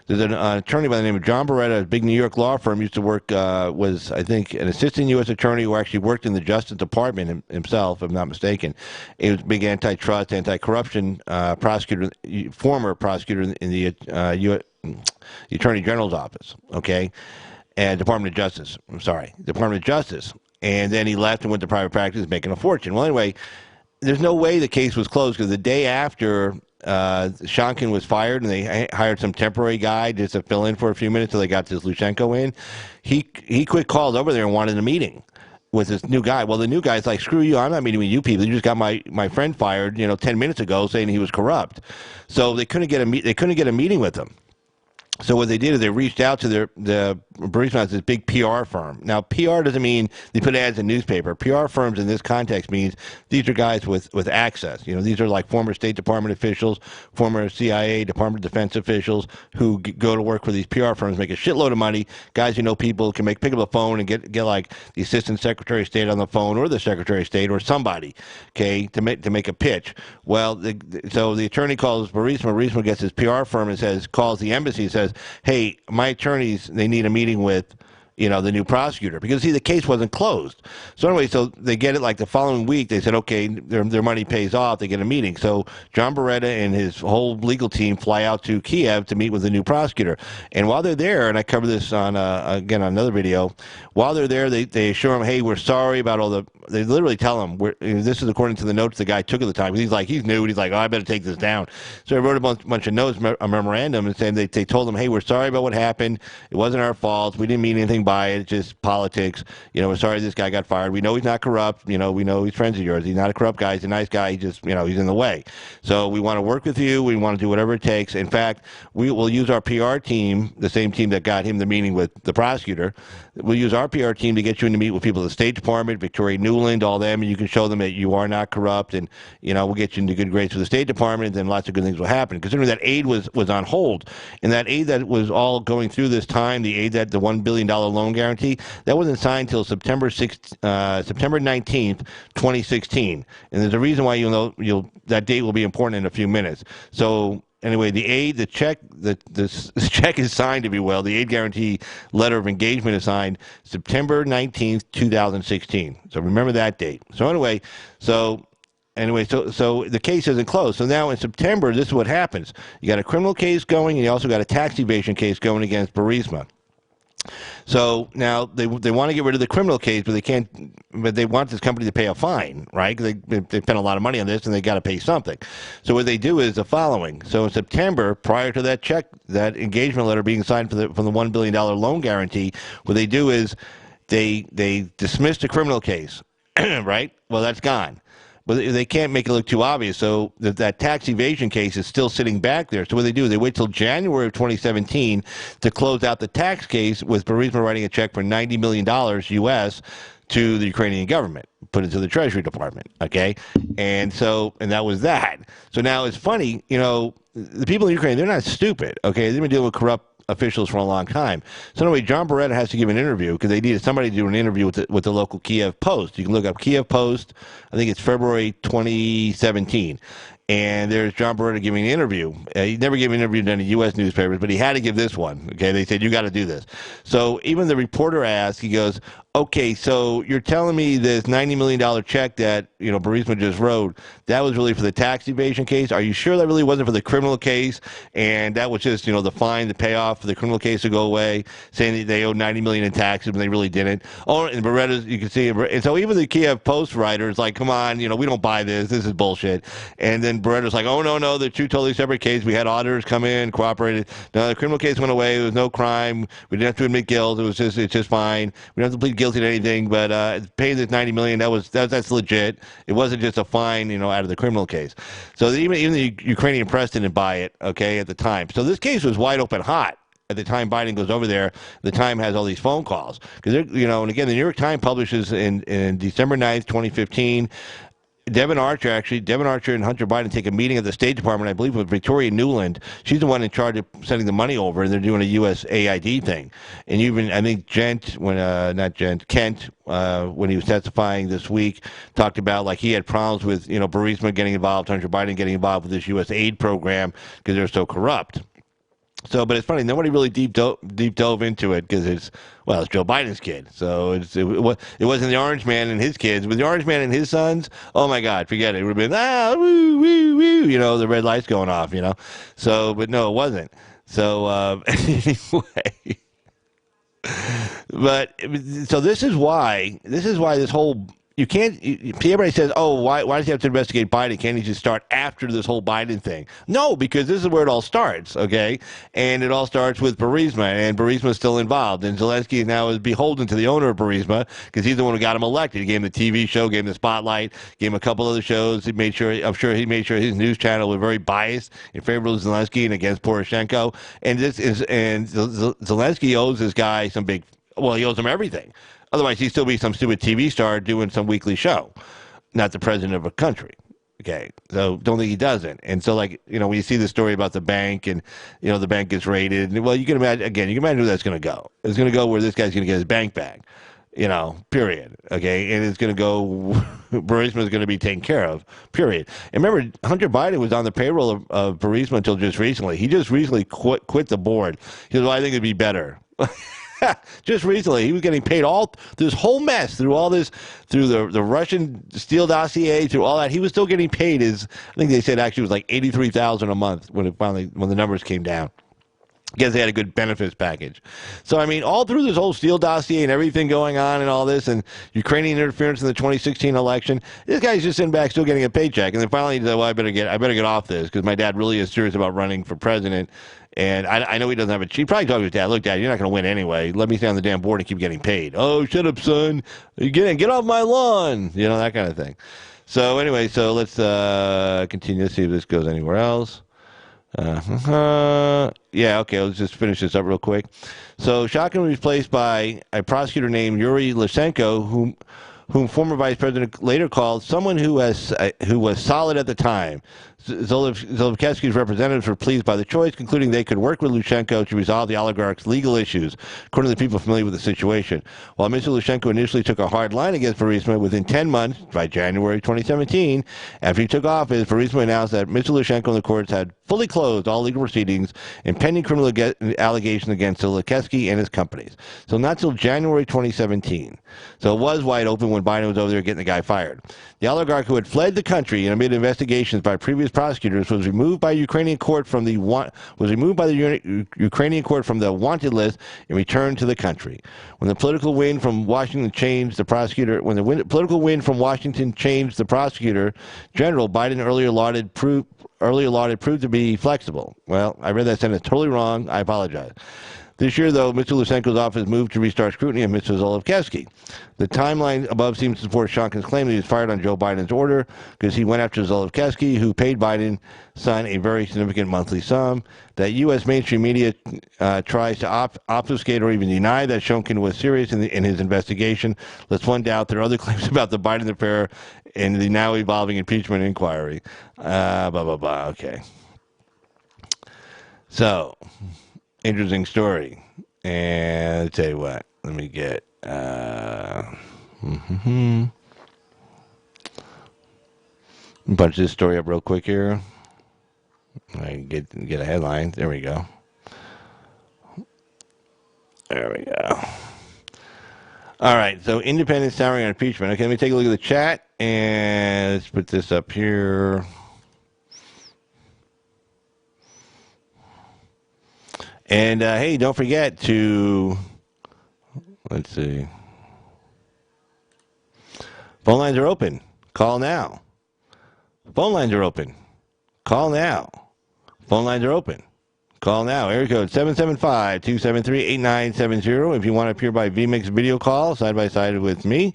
There's an attorney by the name of John Beretta, a big New York law firm, used to work, was, I think, an assistant U.S. attorney who actually worked in the Justice Department himself, if I'm not mistaken. He was a big antitrust, anti-corruption prosecutor, former prosecutor in the Attorney General's office, okay? And Department of Justice. Department of Justice. And then he left and went to private practice, making a fortune. Well, anyway, there's no way the case was closed because the day after Shokin was fired and they hired some temporary guy just to fill in for a few minutes until they got this Lushenko in, he quick called over there and wanted a meeting with this new guy. Well, the new guy's like, screw you, I'm not meeting with you people. You just got my friend fired, 10 minutes ago saying he was corrupt. So they couldn't get a meeting with him. So what they did is they reached out to the Burisma, this big PR firm. Now, PR doesn't mean they put ads in newspaper. PR firms in this context means these are guys with access. These are like former State Department officials, former CIA, Department of Defense officials who go to work for these PR firms, make a shitload of money. Guys who know people can pick up the phone and get like the Assistant Secretary of State on the phone or the Secretary of State or somebody, okay, to make a pitch. Well, so the attorney calls Burisma. Burisma gets his PR firm and calls the embassy and says, hey, my attorneys, they need a meeting with, the new prosecutor. Because, see, the case wasn't closed. So anyway, so they get it like the following week. They said, okay, their money pays off. They get a meeting. So John Beretta and his whole legal team fly out to Kiev to meet with the new prosecutor. And while they're there, and I cover this on, again, on another video, while they're there, they assure him, hey, we're sorry about all the, they literally tell him, this is according to the notes the guy took at the time. He's new. And he's like, oh, I better take this down. So he wrote a bunch of notes, a memorandum, and saying they told him, hey, we're sorry about what happened. It wasn't our fault. We didn't mean anything by it. It's just politics. We're sorry this guy got fired. We know he's not corrupt. We know he's friends of yours. He's not a corrupt guy. He's a nice guy. He just, he's in the way. So we want to work with you. We want to do whatever it takes. In fact, we will use our PR team, the same team that got him the meeting with the prosecutor. We'll use our PR team to get you in to meet with people at the State Department, Victoria Nuland, all them, and you can show them that you are not corrupt, and we'll get you into good grades for the State Department, and then lots of good things will happen. Considering that aid was on hold, and that aid that was all going through this time, the $1 billion loan guarantee, that wasn't signed till September 19th, 2016, and there's a reason why that date will be important in a few minutes. So anyway, the check is signed, if you will. The aid guarantee letter of engagement is signed September 19th, 2016. So remember that date. So so the case isn't closed. So now in September, this is what happens. You got a criminal case going, and you also got a tax evasion case going against Burisma. So now they want to get rid of the criminal case, but they can't. But they want this company to pay a fine, right? Because they spent a lot of money on this, and they got to pay something. So what they do is the following. So in September, prior to that engagement letter being signed from the $1 billion loan guarantee, what they do is they dismiss the criminal case, right? Well, that's gone. But they can't make it look too obvious, so that tax evasion case is still sitting back there. So what they do is they wait till January of 2017 to close out the tax case with Burisma writing a check for $90 million U.S. to the Ukrainian government, put into the Treasury Department, okay? And that was that. So now it's funny, the people in Ukraine, they're not stupid, okay? They've been dealing with corrupt officials for a long time. So anyway, John Beretta has to give an interview because they needed somebody to do an interview with the local Kiev Post. You can look up Kiev Post. I think it's February 2017. And there's John Beretta giving an interview. He never gave an interview to any U.S. newspapers, but he had to give this one. Okay, they said, you got to do this. So even the reporter asked, he goes, okay, so you're telling me this $90 million check that, Burisma just wrote, that was really for the tax evasion case? Are you sure that really wasn't for the criminal case? And that was just, the fine, the payoff for the criminal case to go away, saying that they owed $90 million in taxes when they really didn't. Oh, and Beretta's, you can see, and so even the Kiev Post writer is like, come on, we don't buy this. This is bullshit. And then Beretta's like, oh, no, they're two totally separate cases. We had auditors come in, cooperated. No, the criminal case went away. There was no crime. We didn't have to admit guilt. It's just fine. We don't have to plead guilty to anything, but paying this $90 million, that's legit. It wasn't just a fine, out of the criminal case. So even the Ukrainian press didn't buy it, okay, at the time. So this case was wide open hot. At the time Biden goes over there, the Time has all these phone calls. Because, and again, the New York Times publishes in December 9th, 2015, Devon Archer and Hunter Biden take a meeting at the State Department, I believe, with Victoria Nuland. She's the one in charge of sending the money over, and they're doing a USAID thing. And even, I think, Kent, when he was testifying this week, talked about, like, he had problems with, Burisma getting involved, Hunter Biden getting involved with this US aid program because they're so corrupt. So, but it's funny. Nobody really deep dove into it because it's Joe Biden's kid. So it wasn't the Orange Man and his kids. With the Orange Man and his sons, oh my God, forget it. It would have been woo woo woo. The red lights going off. So, but no, it wasn't. So anyway, but so this is why this whole. You can't. Everybody says, "Oh, why does he have to investigate Biden? Can't he just start after this whole Biden thing?" No, because this is where it all starts, okay? And it all starts with Burisma, and Burisma is still involved. And Zelensky now is beholden to the owner of Burisma because he's the one who got him elected. He gave him the TV show, gave him the spotlight, gave him a couple other shows. I'm sure he made sure his news channel was very biased in favor of Zelensky and against Poroshenko. And Zelensky owes this guy he owes him everything. Otherwise, he'd still be some stupid TV star doing some weekly show, not the president of a country. Okay, so don't think he doesn't. And so, when you see the story about the bank and, the bank gets raided, well, you can imagine who that's going to go. It's going to go where this guy's going to get his bank back, period. Okay, and it's going to go, Burisma is going to be taken care of, period. And remember, Hunter Biden was on the payroll of Burisma until just recently. He just recently quit the board. He said, well, I think it'd be better. Just recently, he was getting paid all this whole mess through the Russian Steele dossier, through all that. He was still getting paid I think they said actually it was like $83,000 a month when the numbers came down. Because they had a good benefits package. So, I mean, all through this whole Steele dossier and everything going on and all this and Ukrainian interference in the 2016 election, this guy's just sitting back still getting a paycheck. And then finally he said, well, I better get off this because my dad really is serious about running for president. And I know he doesn't have he probably talked to his dad, look, Dad, you're not going to win anyway. Let me stay on the damn board and keep getting paid. Oh, shut up, son. Get off my lawn. That kind of thing. So, anyway, let's continue to see if this goes anywhere else. Yeah, okay, let's just finish this up real quick. So Shokin was replaced by a prosecutor named Yuri Lysenko, whom former vice president later called someone who was solid at the time. Zelensky's representatives were pleased by the choice, concluding they could work with Lyshenko to resolve the oligarch's legal issues, according to the people familiar with the situation. While Mr. Lyshenko initially took a hard line against Burisma, within 10 months, by January 2017, after he took office, Burisma announced that Mr. Lyshenko and the courts had fully closed all legal proceedings and pending criminal allegations against Zelensky and his companies. So not till January 2017. So it was wide open when Biden was over there getting the guy fired. The oligarch who had fled the country and amid investigations by previous prosecutors was removed by Ukrainian court from the Ukrainian court from the wanted list and returned to the country. When the political wind from Washington changed the prosecutor general, Biden earlier lauded proved to be flexible. Well, I read that sentence totally wrong. I apologize. This year, though, Mr. Lysenko's office moved to restart scrutiny of Mr. Zelensky. The timeline above seems to support Shokin's claim that he was fired on Joe Biden's order because he went after Zelensky, who paid Biden's son a very significant monthly sum. That U.S. mainstream media tries to obfuscate or even deny that Shokin was serious in his investigation. Let's one doubt there are other claims about the Biden affair in the now evolving impeachment inquiry. Blah, blah, blah. Okay. So, interesting story. And I'll tell you what. Let me get... Punch this story up real quick here. I get a headline. There we go. There we go. All right, so independent souring on impeachment. Okay, let me take a look at the chat, and let's put this up here. And hey, don't forget to, let's see. Phone lines are open. Call now. Phone lines are open. Call now. Phone lines are open. Call now. Area code 775-273-8970. If you want to appear by vMix video call, side by side with me,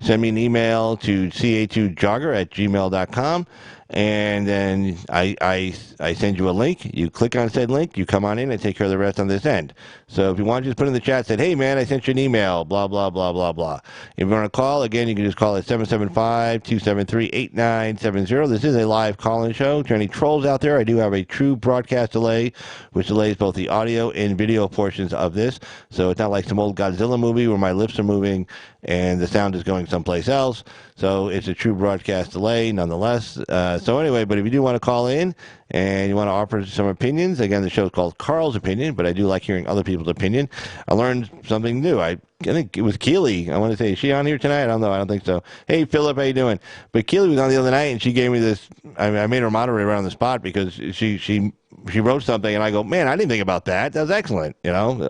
send me an email to ca2jogger@gmail.com. And then I send you a link. You click on said link. You come on in and take care of the rest on this end. So if you want to just put in the chat, said, hey, man, I sent you an email, blah, blah, blah, blah, blah. If you want to call, again, you can just call at 775-273-8970. This is a live call-in show. To any trolls out there, I do have a true broadcast delay, which delays both the audio and video portions of this. So it's not like some old Godzilla movie where my lips are moving and the sound is going someplace else. So it's a true broadcast delay nonetheless. So anyway, but if you do want to call in and you want to offer some opinions, again, the show is called Carl's Opinion, but I do like hearing other people's opinion. I learned something new. I think it was Keely. I want to say, is she on here tonight? I don't know. I don't think so. Hey, Philip, how you doing? But Keely was on the other night, and she gave me this. I made her moderator on the spot because she wrote something, and I go, man, I didn't think about that. That was excellent.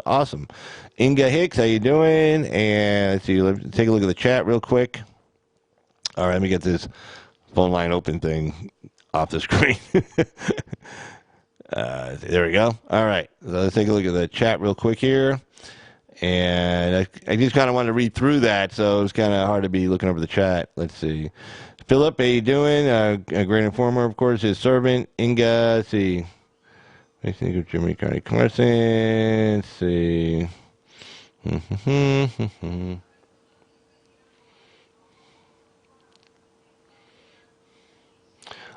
Awesome. Inga Hicks, how you doing? And let's see, let's take a look at the chat real quick. All right, let me get this phone line open thing off the screen. There we go. All right, so let's take a look at the chat real quick here. And I just kind of wanted to read through that, so it's kind of hard to be looking over the chat. Let's see. Philip, how you doing? A great informer, of course, his servant. Inga, let's see. I think of Jimmy County Carson. Let's see.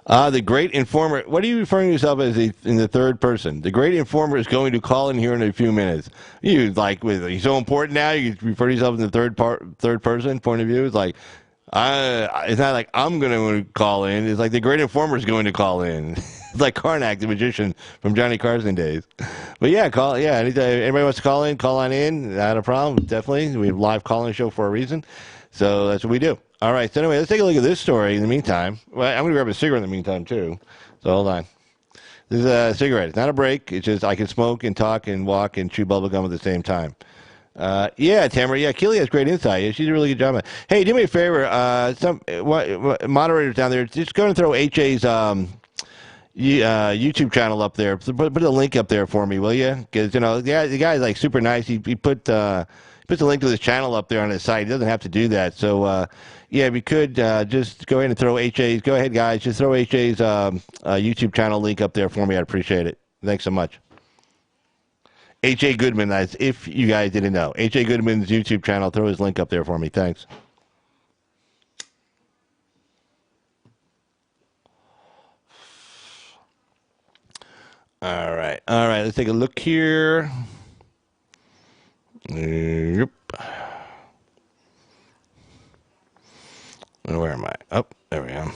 The great informer. What are you referring to yourself as in the third person? The great informer is going to call in here in a few minutes. You he's so important now. You refer to yourself in the third person point of view. It's like, it's not like I'm going to call in. It's like the great informer is going to call in. It's like Karnak, the magician from Johnny Carson days. But yeah, call. Yeah, anytime anybody wants to call in, call on in. Not a problem. Definitely, we have a live call-in show for a reason. So that's what we do. All right. So anyway, let's take a look at this story in the meantime. Well, I'm going to grab a cigarette in the meantime, too. So hold on. This is a cigarette. It's not a break. It's just I can smoke and talk and walk and chew bubble gum at the same time. Yeah, Tamara. Yeah, Keely has great insight. Yeah, she's a really good job. Hey, do me a favor. Some moderators down there, just go and throw HA's YouTube channel up there. Put a link up there for me, will you? Because the guy's like super nice. He puts a link to his channel up there on his site. He doesn't have to do that. So yeah, we could just go ahead and throw HA's. Go ahead, guys. Just throw HA's YouTube channel link up there for me. I'd appreciate it. Thanks so much. H.A. Goodman, that's if you guys didn't know. H.A. Goodman's YouTube channel. Throw his link up there for me. Thanks. All right. Let's take a look here. Yep. Where am I? Oh, there we go.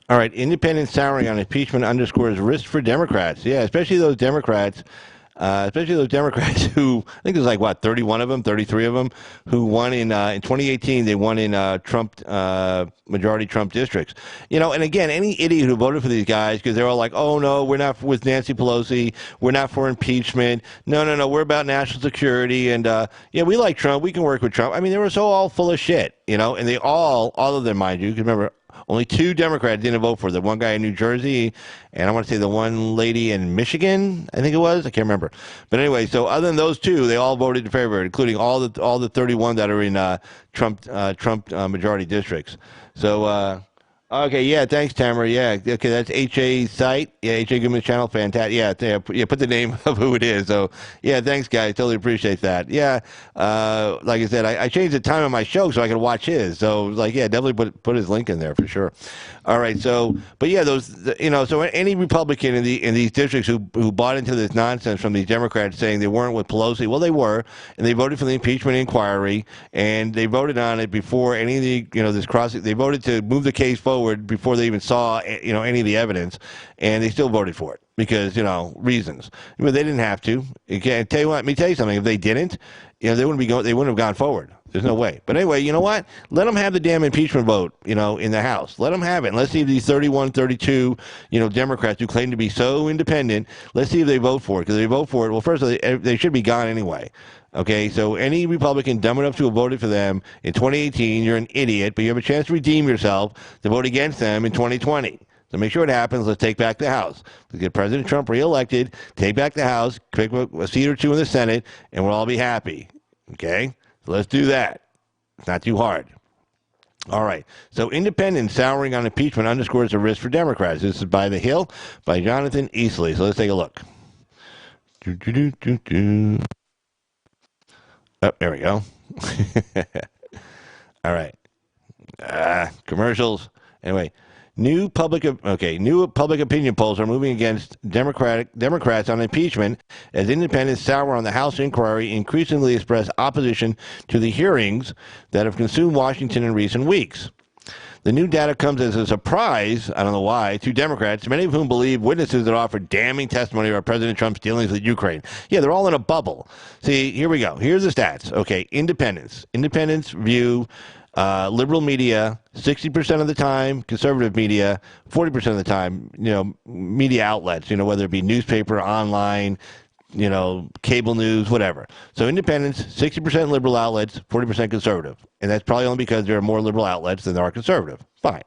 All right. Independent souring on impeachment underscores risk for Democrats. Yeah, especially those Democrats who, I think there's 31 of them, 33 of them, who won in 2018. They won in majority Trump districts. And again, any idiot who voted for these guys, because they're all like, oh, no, we're not with Nancy Pelosi. We're not for impeachment. No, we're about national security. And, yeah, we like Trump. We can work with Trump. I mean, they were so all full of shit, and they all of them, mind you, because remember, only two Democrats didn't vote for it. The one guy in New Jersey, and I want to say the one lady in Michigan, I think it was. I can't remember. But anyway, so other than those two, they all voted in favor, including all the 31 that are in Trump majority districts. So Okay, yeah, thanks, Tamara. Yeah, okay, that's HA's site. Yeah, HA Goodman's channel, fantastic. Yeah, put the name of who it is. So, yeah, thanks, guys. Totally appreciate that. Yeah, like I said, I changed the time of my show so I could watch his. So, like, yeah, definitely put his link in there for sure. All right, so, but yeah, so any Republican in these districts who bought into this nonsense from these Democrats saying they weren't with Pelosi, well, they were, and they voted for the impeachment inquiry, and they voted on it before any of the this crossing. They voted to move the case forward before they even saw any of the evidence, and they still voted for it because reasons. But they didn't have to. Tell you what, let me tell you something. If they didn't, they wouldn't have gone forward. There's no way. But anyway, you know what? Let them have the damn impeachment vote, in the House. Let them have it. And let's see if these 31, 32, Democrats who claim to be so independent, let's see if they vote for it. Because if they vote for it, well, first, they should be gone anyway. Okay, so any Republican dumb enough to have voted for them in 2018, you're an idiot, but you have a chance to redeem yourself to vote against them in 2020. So make sure it happens. Let's take back the House. Let's get President Trump reelected, take back the House, pick a seat or two in the Senate, and we'll all be happy. Okay? So let's do that. It's not too hard. All right. So independents souring on impeachment underscores the risk for Democrats. This is by The Hill by Jonathan Easley. So let's take a look. Oh, there we go. All right. Commercials. Anyway, new public opinion polls are moving against Democrats on impeachment as independents sour on the House inquiry, increasingly express opposition to the hearings that have consumed Washington in recent weeks. The new data comes as a surprise, I don't know why, to Democrats, many of whom believe witnesses that offered damning testimony about President Trump's dealings with Ukraine. Yeah, they're all in a bubble. See, here we go. Here's the stats. Okay, independents. Independents view liberal media 60% of the time, conservative media 40% of the time, media outlets, whether it be newspaper, online, cable news, whatever. So independents, 60% liberal outlets, 40% conservative. And that's probably only because there are more liberal outlets than there are conservative. Fine.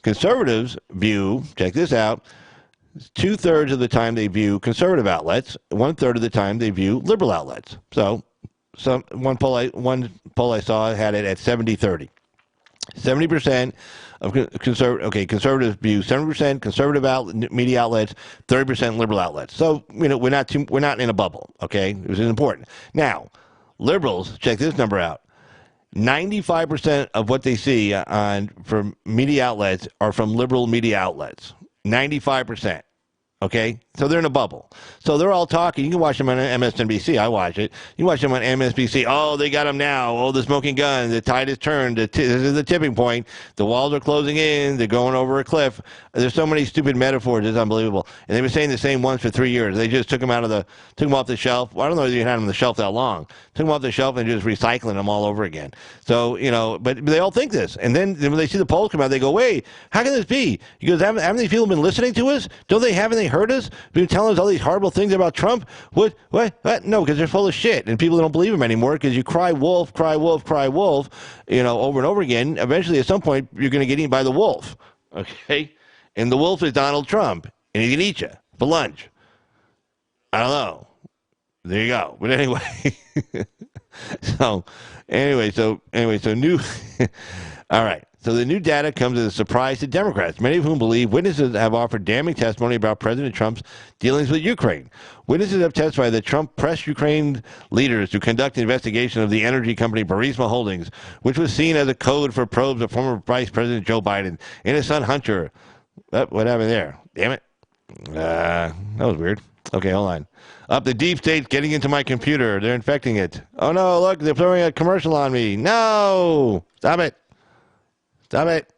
Conservatives view, check this out, 2/3 of the time they view conservative outlets, 1/3 of the time they view liberal outlets. So one poll I saw had it at 70-30. 70% of conservatives view 70% conservative media outlets, 30% liberal outlets. So we're not in a bubble. Okay, this is important. Now, liberals, check this number out. 95% of what they see from media outlets are from liberal media outlets. 95%. Okay, so they're in a bubble. So they're all talking. You can watch them on MSNBC. I watch it. You watch them on MSNBC. Oh, they got him now. Oh, the smoking gun. The tide has turned. This is the tipping point. The walls are closing in. They're going over a cliff. There's so many stupid metaphors. It's unbelievable. And they've been saying the same ones for 3 years. They just took them off the shelf. Well, I don't know if you had them on the shelf that long. Took them off the shelf and just recycling them all over again. So but they all think this. And then when they see the polls come out, they go, "Wait, how can this be?" He goes, "Haven't these people been listening to us? Haven't they heard us? Been telling us all these horrible things about Trump? What? No, because they're full of shit, and people don't believe him anymore because you cry wolf, cry wolf, cry wolf, over and over again. Eventually, at some point, you're going to get eaten by the wolf, okay? And the wolf is Donald Trump, and he can eat you for lunch. I don't know. There you go. But anyway, so new. All right. So the new data comes as a surprise to Democrats, many of whom believe witnesses have offered damning testimony about President Trump's dealings with Ukraine. Witnesses have testified that Trump pressed Ukraine leaders to conduct an investigation of the energy company Burisma Holdings, which was seen as a code for probes of former Vice President Joe Biden and his son Hunter. What happened there? Damn it. That was weird. Okay, hold on. The deep state's getting into my computer. They're infecting it. Oh, no, look, they're throwing a commercial on me. No! Stop it. Stop it.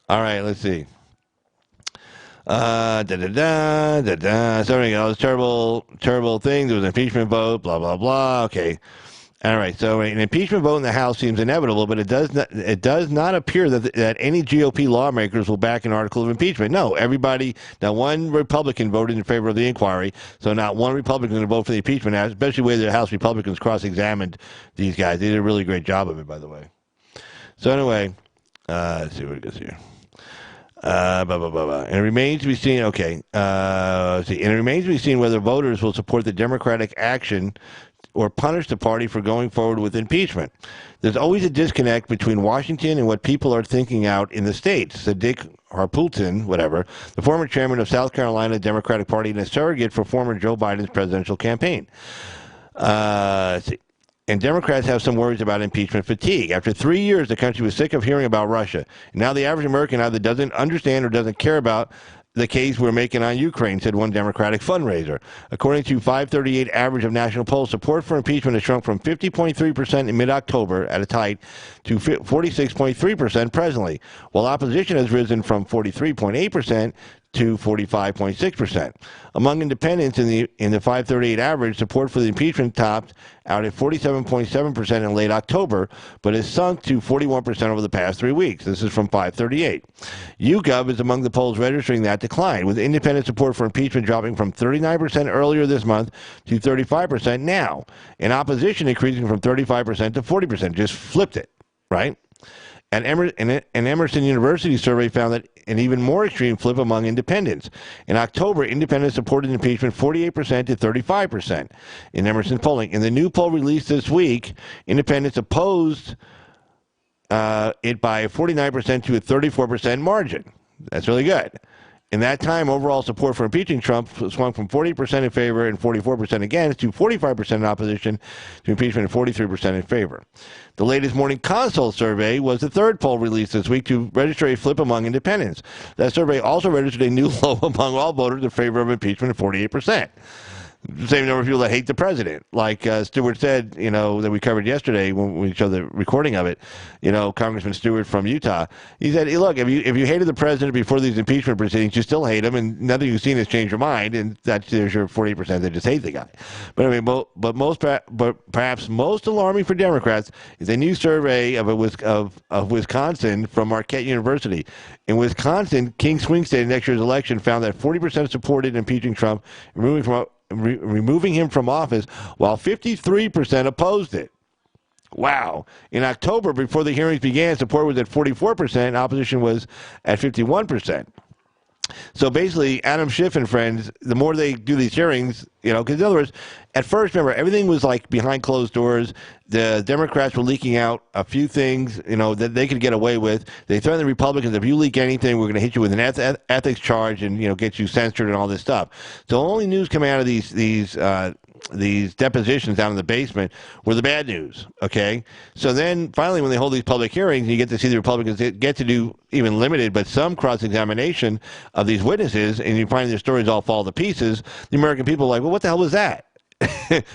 All right, let's see. So there we go. This terrible thing. There was an impeachment vote, blah, blah, blah. Okay. All right, so an impeachment vote in the House seems inevitable, but it does not appear that any GOP lawmakers will back an article of impeachment. No, not one Republican voted in favor of the inquiry, so not one Republican is going to vote for the impeachment, especially the way the House Republicans cross-examined these guys. They did a really great job of it, by the way. So anyway, let's see what it goes here. And it remains to be seen. Okay, and it remains to be seen whether voters will support the Democratic action or punish the party for going forward with impeachment. There's always a disconnect between Washington and what people are thinking out in the states, said Dick Harpootlian, the former chairman of South Carolina Democratic Party and a surrogate for former Joe Biden's presidential campaign. Let's see. And Democrats have some worries about impeachment fatigue. After 3 years, the country was sick of hearing about Russia. Now the average American either doesn't understand or doesn't care about the case we're making on Ukraine, said one Democratic fundraiser. According to 538 average of national polls, support for impeachment has shrunk from 50.3% in mid-October at its height to 46.3% presently, while opposition has risen from 43.8% to 45.6%. Among independents in the 538 average, support for the impeachment topped out at 47.7% in late October, but has sunk to 41% over the past 3 weeks. This is from 538. YouGov is among the polls registering that decline, with independent support for impeachment dropping from 39% earlier this month to 35% now, and opposition increasing from 35% to 40%. Just flipped it, right? An Emerson University survey found that an even more extreme flip among independents. In October, independents supported impeachment 48% to 35% in Emerson polling. In the new poll released this week, independents opposed it by 49% to a 34% margin. That's really good. In that time, overall support for impeaching Trump swung from 40% in favor and 44% against to 45% in opposition to impeachment and 43% in favor. The latest Morning Consult survey was the third poll released this week to register a flip among independents. That survey also registered a new low among all voters in favor of impeachment of 48%. The same number of people that hate the president. Like Stewart said, that we covered yesterday when we showed the recording of it, Congressman Stewart from Utah. He said, hey, look, if you hated the president before these impeachment proceedings, you still hate him, and nothing you've seen has changed your mind, and there's your 40% that just hate the guy. But I mean, but perhaps most alarming for Democrats is a new survey of Wisconsin from Marquette University. In Wisconsin, King swing state in next year's election found that 40% supported impeaching Trump, removing him from office, while 53% opposed it. Wow. In October, before the hearings began, support was at 44%, opposition was at 51%. So basically, Adam Schiff and friends, the more they do these hearings, because in other words, at first, remember, everything was like behind closed doors. The Democrats were leaking out a few things, that they could get away with. They threatened the Republicans, if you leak anything, we're going to hit you with an ethics charge and, get you censored and all this stuff. So only news coming out of these depositions down in the basement were the bad news, okay? So then, finally, when they hold these public hearings, you get to see the Republicans get to do even limited, but some cross-examination of these witnesses, and you find their stories all fall to pieces. The American people are like, well, what the hell was that?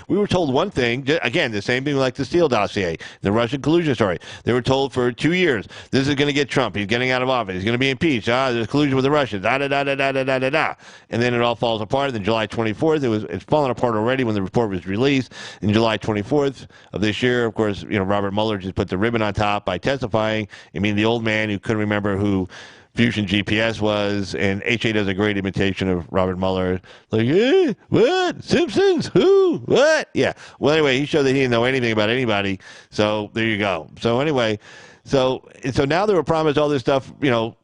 We were told one thing, again, the same thing like the Steele dossier, the Russian collusion story. They were told for 2 years, this is going to get Trump. He's getting out of office. He's going to be impeached. There's collusion with the Russians. Da-da-da-da-da-da-da-da. And then it all falls apart. And then July 24th, it's fallen apart already when the report was released. In July 24th of this year, of course, Robert Mueller just put the ribbon on top by testifying. The old man who couldn't remember who Fusion GPS was, and HA does a great imitation of Robert Mueller. Like, what? Simpsons? Who? What? Yeah. Well, anyway, he showed that he didn't know anything about anybody, so there you go. So anyway, so now they were promised all this stuff,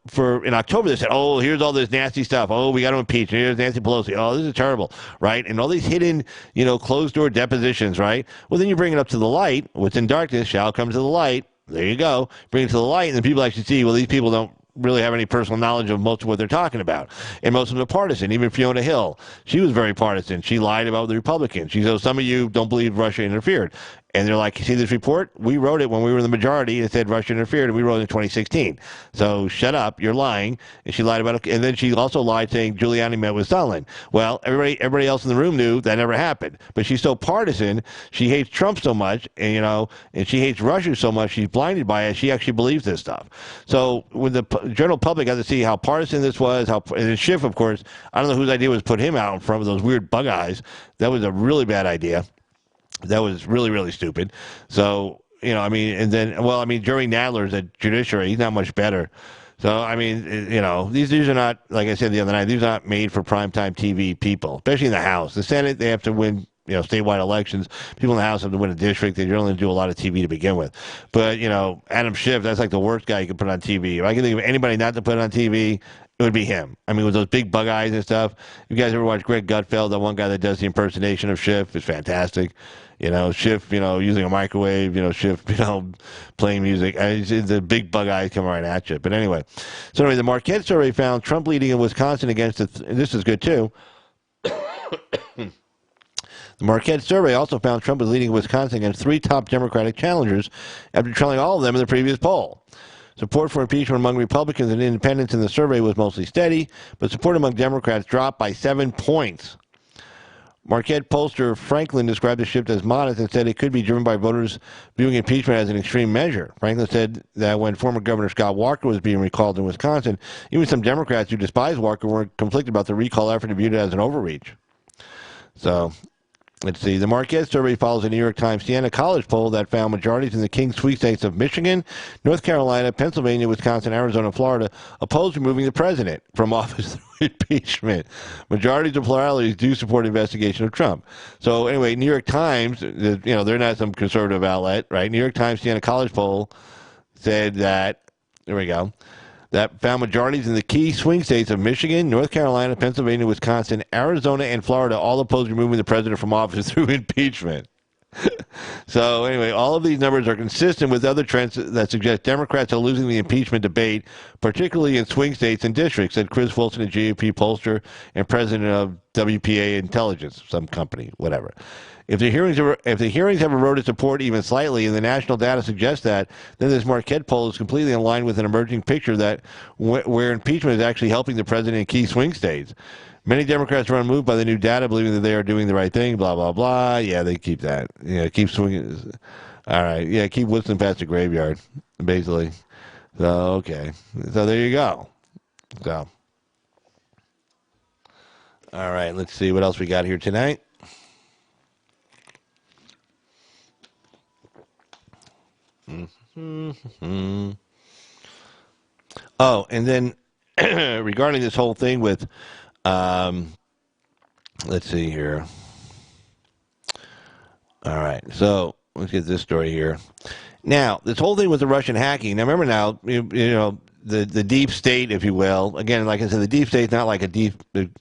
for in October they said, oh, here's all this nasty stuff. Oh, we got to impeach. Here's Nancy Pelosi. Oh, this is terrible, right? And all these hidden, closed-door depositions, right? Well, then you bring it up to the light. What's in darkness shall come to the light. There you go. Bring it to the light, and then people actually see, well, these people don't really have any personal knowledge of most of what they're talking about. And most of them are partisan. Even Fiona Hill, she was very partisan. She lied about the Republicans. She said, some of you don't believe Russia interfered. And they're like, you see this report? We wrote it when we were in the majority. It said Russia interfered, and we wrote it in 2016. So shut up. You're lying. And she lied about it. And then she also lied saying Giuliani met with Stalin. Well, everybody else in the room knew that never happened. But she's so partisan. She hates Trump so much, and, and she hates Russia so much, she's blinded by it. She actually believes this stuff. So when the general public got to see how partisan this was, and Schiff, of course, I don't know whose idea was put him out in front of those weird bug eyes. That was a really bad idea. That was really, really stupid. So, and then, Jerry Nadler's at Judiciary. He's not much better. So, these are not, like I said the other night, these are not made for primetime TV people, especially in the House. The Senate, they have to win, statewide elections. People in the House have to win a district. They generally do a lot of TV to begin with. But, Adam Schiff, that's like the worst guy you could put on TV. If I can think of anybody not to put on TV, it would be him. I mean, with those big bug eyes and stuff. You guys ever watch Greg Gutfeld, the one guy that does the impersonation of Schiff? Is fantastic. Schiff, using a microwave, Schiff, playing music. It's the big bug eyes come right at you. But anyway, the Marquette survey found Trump leading in Wisconsin against, and this is good too. The Marquette survey also found Trump was leading in Wisconsin against 3 top Democratic challengers after trailing all of them in the previous poll. Support for impeachment among Republicans and independents in the survey was mostly steady, but support among Democrats dropped by 7 points. Marquette pollster Franklin described the shift as modest and said it could be driven by voters viewing impeachment as an extreme measure. Franklin said that when former Governor Scott Walker was being recalled in Wisconsin, even some Democrats who despised Walker were conflicted about the recall effort and viewed it as an overreach. So, let's see. The Marquette survey follows a New York Times Siena College poll that found majorities in the King sweepstakes of Michigan, North Carolina, Pennsylvania, Wisconsin, Arizona, and Florida oppose removing the president from office through impeachment. Majorities of pluralities do support investigation of Trump. So anyway, New York Times, they're not some conservative outlet, right? New York Times Siena College poll said that, there we go, that found majorities in the key swing states of Michigan, North Carolina, Pennsylvania, Wisconsin, Arizona, and Florida all oppose removing the president from office through impeachment. So anyway, all of these numbers are consistent with other trends that suggest Democrats are losing the impeachment debate, particularly in swing states and districts, said Chris Wilson, a GOP pollster and president of WPA Intelligence, some company, whatever. If the hearings have eroded support even slightly, and the national data suggests that, then this Marquette poll is completely in line with an emerging picture that where impeachment is actually helping the president in key swing states. Many Democrats are unmoved by the new data, believing that they are doing the right thing, blah, blah, blah. Yeah, they keep that. Keep swinging. All right. Yeah, keep whistling past the graveyard, basically. So, okay. So there you go. So, all right. Let's see what else we got here tonight. Mm-hmm. Oh, and then regarding this whole thing with, let's see here. All right, so let's get this story here. Now, this whole thing with the Russian hacking. Now, remember now, the deep state, if you will. Again, like I said, the deep state's not like a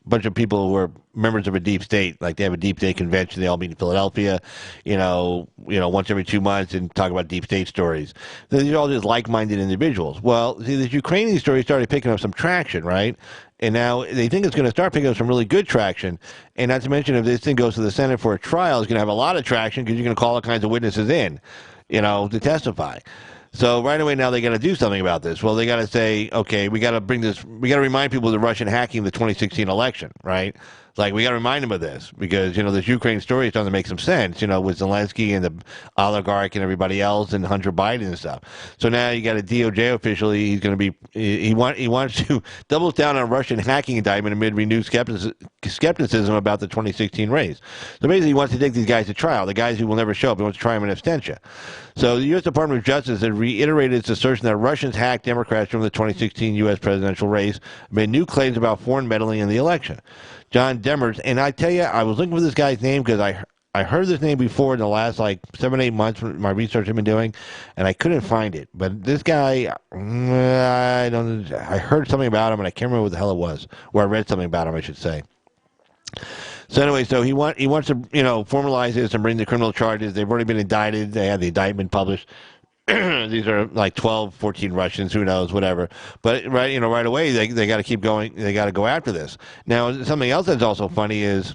bunch of people who are members of a deep state. Like they have a deep state convention, they all meet in Philadelphia, once every 2 months and talk about deep state stories. These are all just like-minded individuals. Well, see, this Ukrainian story started picking up some traction, right? And now they think it's going to start picking up some really good traction. And not to mention, if this thing goes to the Senate for a trial, it's going to have a lot of traction because you're going to call all kinds of witnesses in, to testify. So right away now they got to do something about this. Well, they got to say, okay, we got to remind people of the Russian hacking the 2016 election, right? Like, we got to remind them of this because, this Ukraine story is starting to make some sense, with Zelensky and the oligarch and everybody else and Hunter Biden and stuff. So now you got a DOJ official. He's going to be, he wants to double down on Russian hacking indictment amid renewed skepticism about the 2016 race. So basically he wants to take these guys to trial, the guys who will never show up. He wants to try them in absentia. So the U.S. Department of Justice has reiterated its assertion that Russians hacked Democrats from the 2016 U.S. presidential race, made new claims about foreign meddling in the election. John Demers, and I tell you, I was looking for this guy's name because I heard this name before in the last 7, 8 months from my research I've been doing, and I couldn't find it. But this guy, I heard something about him, and I can't remember what the hell it was, or I read something about him, I should say. So anyway, so he wants to formalize this and bring the criminal charges. They've already been indicted. They had the indictment published. These are 12, 14 Russians, who knows, whatever. But right away they got to keep going. They got to go after this. Now, something else that's also funny is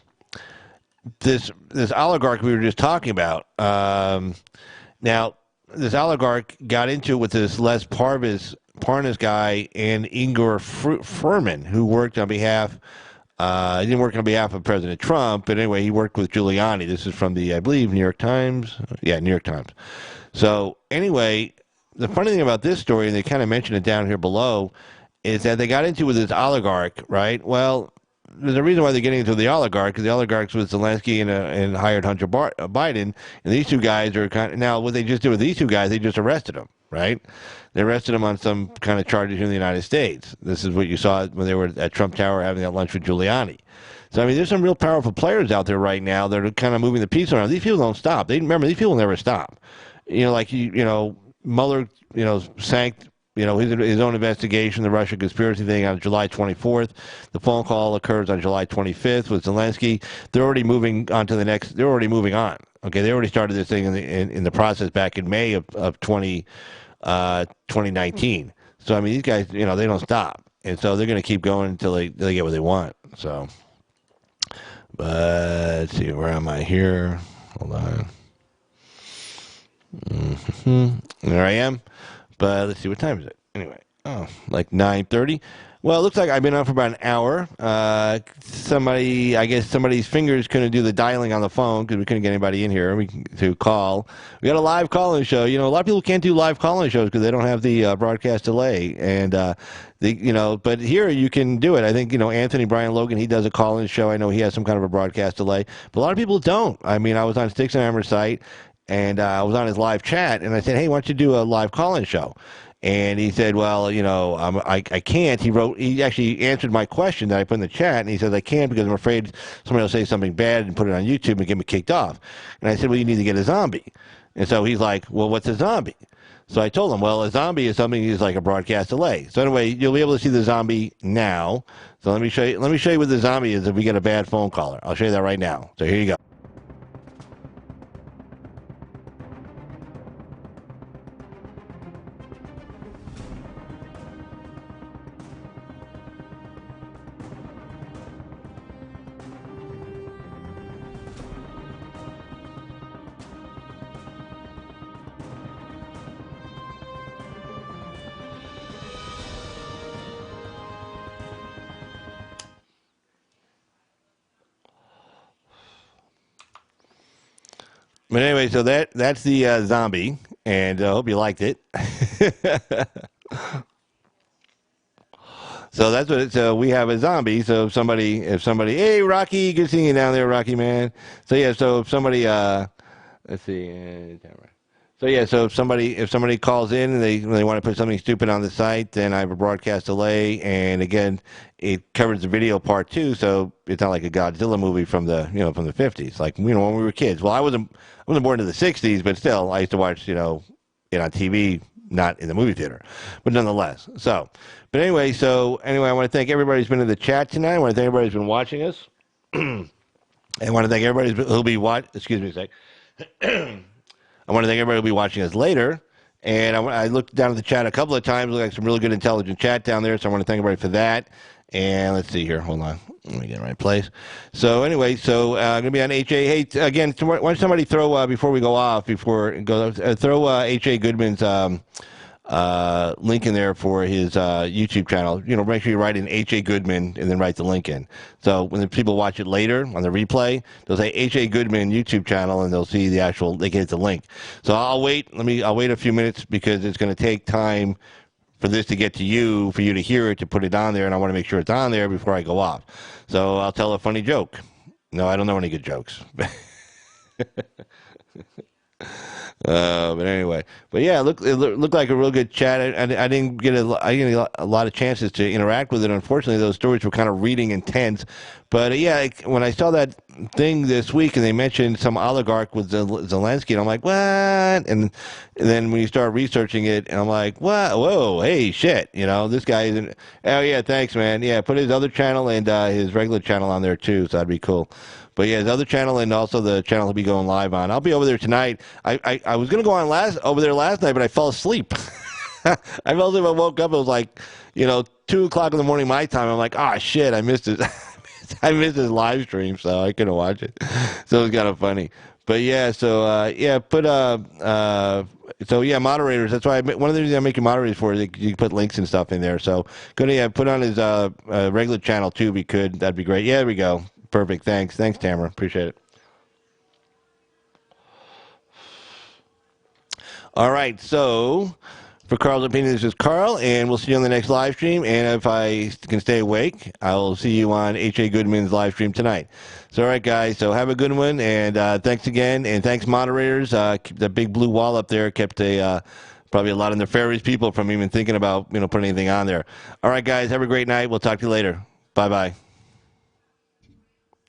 this oligarch we were just talking about. Now, this oligarch got into it with this Les Parnas guy and Igor Furman, who worked on behalf. He didn't work on behalf of President Trump, but anyway, he worked with Giuliani. This is from the, I believe, New York Times. Yeah, New York Times. So anyway, the funny thing about this story, and they kind of mentioned it down here below, is that they got into it with this oligarch, right? Well, there's a reason why they're getting into the oligarch, because the oligarch's with Zelensky and hired Hunter Biden, and these two guys are now what they just did with these two guys, they just arrested them, right? They arrested them on some kind of charges here in the United States. This is what you saw when they were at Trump Tower having that lunch with Giuliani. So, I mean, there's some real powerful players out there right now that are kind of moving the piece around. These people don't stop. These people never stop. Mueller, sank his own investigation, the Russia conspiracy thing on July 24th. The phone call occurs on July 25th with Zelensky. They're already moving on to the next. They're already moving on. Okay, they already started this thing in the process back in May of 2019. So I mean, these guys, they don't stop, and so they're going to keep going until they get what they want. So, but let's see, where am I here? Hold on. There I am. But let's see, what time is it? Anyway, like 9:30. Well, it looks like I've been on for about an hour. I guess somebody's fingers couldn't do the dialing on the phone because we couldn't get anybody in here to call. We got a live call-in show. A lot of people can't do live call-in shows because they don't have the broadcast delay. And, but here you can do it. I think, Anthony Brian Logan, he does a call-in show. I know he has some kind of a broadcast delay. But a lot of people don't. I mean, I was on Sticks and Hammer's site, and I was on his live chat, and I said, hey, why don't you do a live call-in show? And he said, well, I can't. He actually answered my question that I put in the chat, and he says, I can't because I'm afraid somebody will say something bad and put it on YouTube and get me kicked off. And I said, well, you need to get a zombie. And so he's like, well, what's a zombie? So I told him, well, a zombie is something that's like a broadcast delay. So anyway, you'll be able to see the zombie now. So let me show you what the zombie is if we get a bad phone caller. I'll show you that right now. So here you go. But anyway, so that's the zombie, and I hope you liked it. So that's what. So we have a zombie. So if somebody, hey Rocky, good seeing you down there, Rocky man. So yeah, so if somebody, let's see, so yeah, so if somebody calls in and they want to put something stupid on the site, then I have a broadcast delay, and again, it covers the video part too, so it's not like a Godzilla movie from the from the 50s, like when we were kids. Well, I wasn't born in the 60s, but still, I used to watch it on TV, not in the movie theater, but nonetheless. So, but anyway, I want to thank everybody who's been in the chat tonight. I want to thank everybody who's been watching us. I want to thank everybody who'll be watching. Excuse me a sec. I want to thank everybody who'll be watching us later. And I looked down at the chat a couple of times. Looked like some really good, intelligent chat down there. So I want to thank everybody for that. And let's see here. Hold on. Let me get in the right place. So anyway, I'm going to be on HA. Hey, again, why don't somebody throw, before we go off, throw H.A. Goodman's link in there for his YouTube channel. Make sure you write in H.A. Goodman and then write the link in. So when the people watch it later on the replay, they'll say H.A. Goodman YouTube channel, and they'll see they get the link. So I'll wait a few minutes because it's going to take time for this to get to you, for you to hear it, to put it on there, and I want to make sure it's on there before I go off. So I'll tell a funny joke. No, I don't know any good jokes. But anyway, it looked like a real good chat. I didn't get a lot of chances to interact with it. Unfortunately, those stories were kind of reading intense. But when I saw that thing this week and they mentioned some oligarch with Zelensky, and I'm like, what? And then when you start researching it, and I'm like, what? Whoa, hey, shit! This guy isn't. Oh yeah, thanks, man. Yeah, put his other channel and his regular channel on there too, so that'd be cool. But yeah, his other channel and also the channel he'll be going live on. I'll be over there tonight. I was gonna go on over there last night, but I fell asleep. I fell asleep. I woke up. It was like 2:00 in the morning my time. I'm like, shit, I missed it. I missed his live stream, so I couldn't watch it. So it was kind of funny. But yeah, moderators. That's why one of the reasons I make you moderators for is you can put links and stuff in there. So put on his regular channel too, if you could. That'd be great. Yeah, there we go. Perfect. Thanks, Tamara. Appreciate it. All right. So for Carl's Opinion, this is Carl, and we'll see you on the next live stream. And if I can stay awake, I will see you on H.A. Goodman's live stream tonight. So, all right, guys. So have a good one, and thanks again, and thanks, moderators. Keep the big blue wall up there kept probably a lot of nefarious people from even thinking about putting anything on there. All right, guys. Have a great night. We'll talk to you later. Bye-bye.